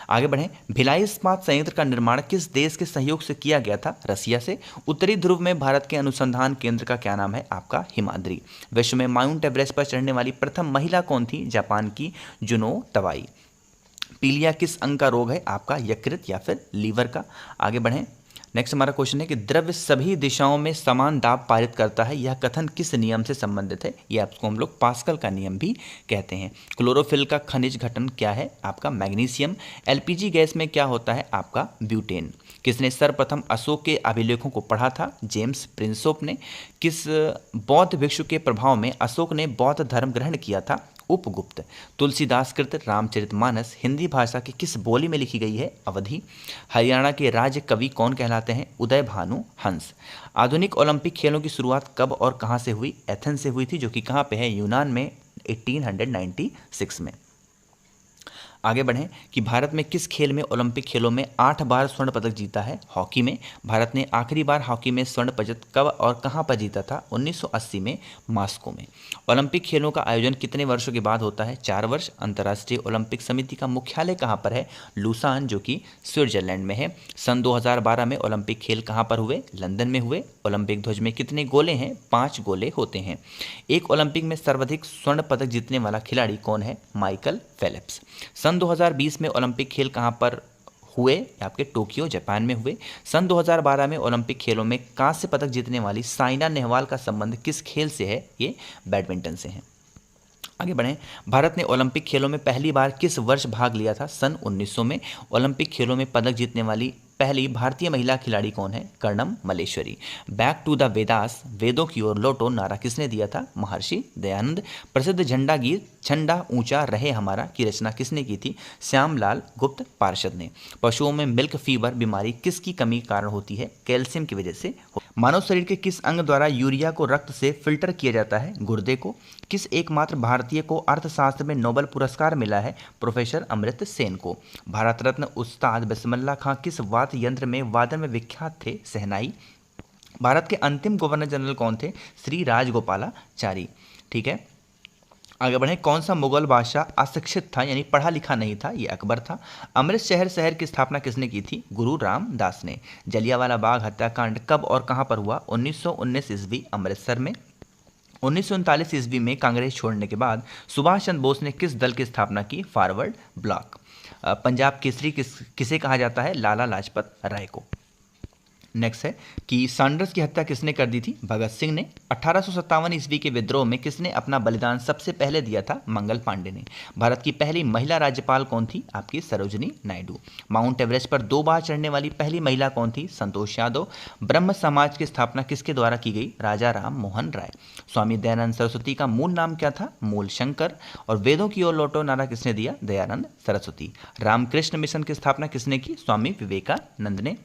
आगे बढ़ें। भिलाई इस्पात संयंत्र का निर्माण किस देश के सहयोग से किया गया था? रसिया से। उत्तरी ध्रुव में भारत के अनुसंधान केंद्र का क्या नाम है? आपका हिमाद्री। विश्व में माउंट एवरेस्ट पर चढ़ने वाली प्रथम महिला कौन थी? जापान की जुनो तवाई। पीलिया किस अंग का रोग है? आपका यकृत या फिर लीवर का। आगे बढ़ें। नेक्स्ट हमारा क्वेश्चन है कि द्रव्य सभी दिशाओं में समान दाब पारित करता है, यह कथन किस नियम से संबंधित है? यह आपको हम लोग पास्कल का नियम भी कहते हैं। क्लोरोफिल का खनिज घटन क्या है? आपका मैग्नीशियम। एलपीजी गैस में क्या होता है? आपका ब्यूटेन। किसने सर्वप्रथम अशोक के अभिलेखों को पढ़ा था? जेम्स प्रिंसोप ने। किस बौद्ध भिक्षु के प्रभाव में अशोक ने बौद्ध धर्म ग्रहण किया था? उपगुप्त। तुलसीदास कृत रामचरितमानस हिंदी भाषा की किस बोली में लिखी गई है? अवधी। हरियाणा के राज्य कवि कौन कहलाते हैं? उदय भानु हंस। आधुनिक ओलंपिक खेलों की शुरुआत कब और कहां से हुई? एथेंस से हुई थी, जो कि कहां पे है? यूनान में 1896 में। आगे बढ़ें कि भारत में किस खेल में ओलंपिक खेलों में 8 बार स्वर्ण पदक जीता है? हॉकी में। भारत ने आखिरी बार हॉकी में स्वर्ण पदक कब और कहां पर जीता था? 1980 में मास्को में। ओलंपिक खेलों का आयोजन कितने वर्षों के बाद होता है? 4 वर्ष। अंतर्राष्ट्रीय ओलंपिक समिति का मुख्यालय कहां पर है? लुसान, जो कि स्विट्जरलैंड में है। सन 2012 में ओलंपिक खेल कहां पर हुए? लंदन में हुए। ओलंपिक ध्वज में कितने गोले हैं? 5 गोले होते हैं। एक ओलंपिक में सर्वाधिक स्वर्ण पदक जीतने वाला खिलाड़ी कौन है? Michael Phelps. सन 2020 में ओलंपिक खेल कहां पर हुए? आपके टोक्यो, जापान में हुए। सन 2012 में ओलंपिक खेलों में कांस्य पदक जीतने वाली साइना नेहवाल का संबंध किस खेल से है? ये बैडमिंटन से है। आगे बढ़ें। भारत ने ओलंपिक खेलों में पहली बार किस वर्ष भाग लिया था? सन 1900 में। ओलंपिक खेलों में पदक जीतने वाली पहली भारतीय महिला खिलाड़ी कौन है? Karnam Malleswari. Back to the Vedas, वेदों की ओर लौटो नारा किसने दिया था? महर्षि दयानंद। प्रसिद्ध झंडा गीत झंडा ऊंचा रहे हमारा की रचना किसने की थी? श्यामलाल गुप्त पार्षद ने। पशुओं में मिल्क फीवर बीमारी किसकी कमी के कारण होती है? कैल्शियम की वजह से। मानव शरीर के किस अंग द्वारा यूरिया को रक्त से फिल्टर किया जाता है? गुर्दे को। किस एकमात्र भारतीय को अर्थशास्त्र में नोबेल पुरस्कार मिला है? प्रोफेसर अमर्त्य सेन को। भारत रत्न उस्ताद बिस्मिल्लाह खां किस वाद्य यंत्र में वादन में विख्यात थे? शहनाई। भारत के अंतिम गवर्नर जनरल कौन थे? श्री राजगोपालाचारी। ठीक है, आगे बढ़ें। कौन सा मुगल बादशाह अशिक्षित था, यानी पढ़ा लिखा नहीं था? ये अकबर था। अमृतसर शहर की स्थापना किसने की थी? गुरु रामदास ने। जलियांवाला बाग हत्याकांड कब और कहां पर हुआ? 1919 ईस्वी अमृतसर में। 1939 ईस्वी में कांग्रेस छोड़ने के बाद सुभाष चंद्र बोस ने किस दल की स्थापना की? Forward block. पंजाब केसरी किसे कहा जाता है? लाला लाजपत राय को। नेक्स्ट है कि सैंडर्स की हत्या किसने कर दी थी? भगत सिंह ने। 1857 ईस्वी के विद्रोह में किसने अपना बलिदान सबसे पहले दिया था? मंगल पांडे ने। भारत की पहली महिला राज्यपाल कौन थी? आपकी सरोजिनी नायडू। माउंट एवरेस्ट पर 2 बार चढ़ने वाली पहली महिला कौन थी? संतोष यादव। ब्रह्म समाज की स्थापना किसके द्वारा की गई? राजा राम मोहन राय। स्वामी दयानंद सरस्वती का मूल नाम क्या था? मूल शंकर। और वेदों की ओर लौटो नारा किसने दिया? दयानंद सरस्वती। रामकृष्ण मिशन की स्थापना किसने की? स्वामी विवेकानंद ने।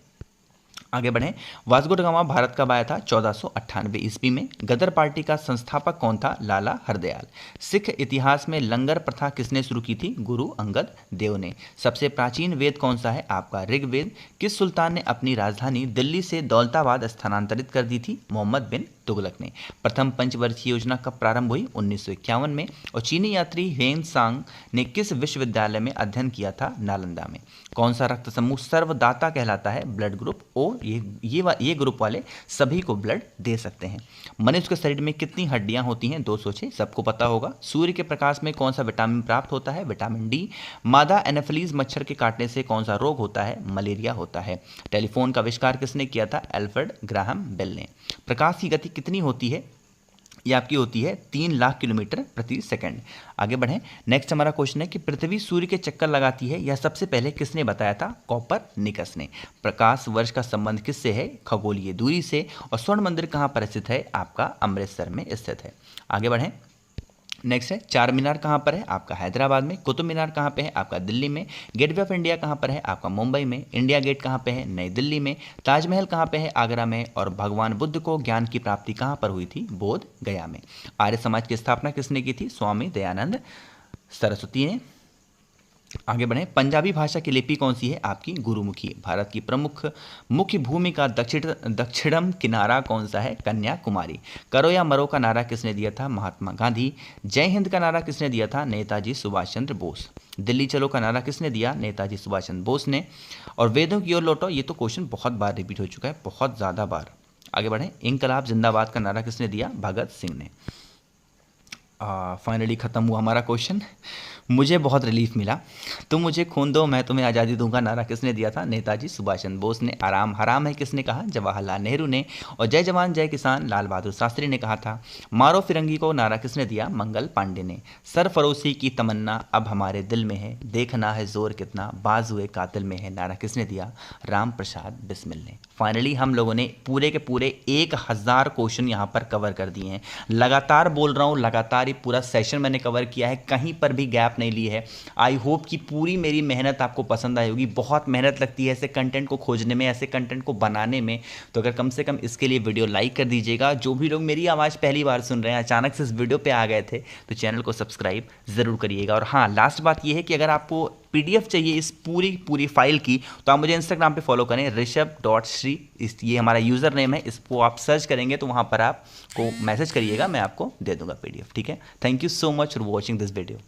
आगे बढ़ें। वास्को ड गामा भारत कब आया था? 1498 ईस्वी में। गदर पार्टी का संस्थापक कौन था? लाला हरदयाल। सिख इतिहास में लंगर प्रथा किसने शुरू की थी? गुरु अंगद देव ने। सबसे प्राचीन वेद कौन सा है? आपका ऋग्वेद। किस सुल्तान ने अपनी राजधानी दिल्ली से दौलताबाद स्थानांतरित कर दी थी? मोहम्मद बिन तुगलक ने। प्रथम पंचवर्षीय योजना कब प्रारंभ हुई? 1951 में। और चीनी यात्री हेन सांग ने किस विश्वविद्यालय में अध्ययन किया था? नालंदा में। कौन सा रक्त समूह सर्वदाता कहलाता है? Blood group O. ये ग्रुप वाले सभी को ब्लड दे सकते हैं। मनुष्य के शरीर में कितनी हड्डियां होती हैं? 206, सबको पता होगा। सूर्य के प्रकाश में कौन सा विटामिन प्राप्त होता है? Vitamin D. मादा एनाफिलीज मच्छर के काटने से कौन सा रोग होता है? मलेरिया होता है। टेलीफोन का आविष्कार किसने किया था? एल्फ्रेड ग्राहम बेल ने। प्रकाश की गति कितनी होती है? ये आपकी होती है 3 लाख किलोमीटर प्रति सेकंड। आगे बढ़ें। नेक्स्ट हमारा क्वेश्चन है कि पृथ्वी सूर्य के चक्कर लगाती है, यह सबसे पहले किसने बताया था? कोपरनिकस ने। प्रकाश वर्ष का संबंध किससे है? खगोलीय दूरी से। और स्वर्ण मंदिर कहाँ पर स्थित है? आपका अमृतसर में स्थित है। आगे बढ़ें। नेक्स्ट है चार मीनार कहाँ पर है? आपका हैदराबाद में। कुतुब मीनार कहाँ पे है? आपका दिल्ली में। गेटवे ऑफ इंडिया कहाँ पर है? आपका मुंबई में। इंडिया गेट कहाँ पे है? नई दिल्ली में। ताजमहल कहाँ पे है? आगरा में। और भगवान बुद्ध को ज्ञान की प्राप्ति कहाँ पर हुई थी? बोध गया में। आर्य समाज की स्थापना किसने की थी? स्वामी दयानंद सरस्वती ने। आगे बढ़ें। पंजाबी भाषा की लिपि कौन सी है? आपकी गुरुमुखी। भारत की प्रमुख मुख्य भूमि का दक्षिणम किनारा कौन सा है? कन्याकुमारी। करो या मरो का नारा किसने दिया था? महात्मा गांधी। जय हिंद का नारा किसने दिया था? नेताजी सुभाष चंद्र बोस। दिल्ली चलो का नारा किसने दिया? नेताजी सुभाष चंद्र बोस ने। और वेदों की ओर लौटो, ये तो क्वेश्चन बहुत बार रिपीट हो चुका है, बहुत ज़्यादा बार। आगे बढ़ें। इंकलाब जिंदाबाद का नारा किसने दिया? भगत सिंह ने। फाइनली ख़त्म हुआ हमारा क्वेश्चन। मुझे बहुत रिलीफ मिला। तुम मुझे खून दो मैं तुम्हें आज़ादी दूंगा नारा किसने दिया था? नेताजी सुभाष चंद्र बोस ने। आराम हराम है किसने कहा? जवाहरलाल नेहरू ने। और जय जवान जय किसान लाल बहादुर शास्त्री ने कहा था। मारो फिरंगी को नारा किसने दिया? मंगल पांडे ने। सरफरोशी की तमन्ना अब हमारे दिल में है, देखना है जोर कितना बाजुए कातिल में है नारा किसने दिया? राम प्रसाद बिस्मिल ने। फाइनली हम लोगों ने पूरे के पूरे 1000 क्वेश्चन यहाँ पर कवर कर दिए हैं। लगातार बोल रहा हूँ, लगातार ये पूरा सेशन मैंने कवर किया है, कहीं पर भी गैप नहीं ली है। आई होप कि पूरी मेरी मेहनत आपको पसंद आई होगी। बहुत मेहनत लगती है ऐसे कंटेंट को खोजने में, ऐसे कंटेंट को बनाने में, तो अगर कम से कम इसके लिए वीडियो लाइक कर दीजिएगा। जो भी लोग मेरी आवाज़ पहली बार सुन रहे हैं, अचानक से इस वीडियो पे आ गए थे, तो चैनल को सब्सक्राइब ज़रूर करिएगा। और हाँ, लास्ट बात यह है कि अगर आपको PDF चाहिए इस पूरी फाइल की, तो आप मुझे इंस्टाग्राम पे फॉलो करें, ऋषभ.श्री, ये हमारा यूज़र नेम है, इसको आप सर्च करेंगे तो वहाँ पर आपको मैसेज करिएगा, मैं आपको दे दूंगा PDF। ठीक है, thank you so much for watching this video.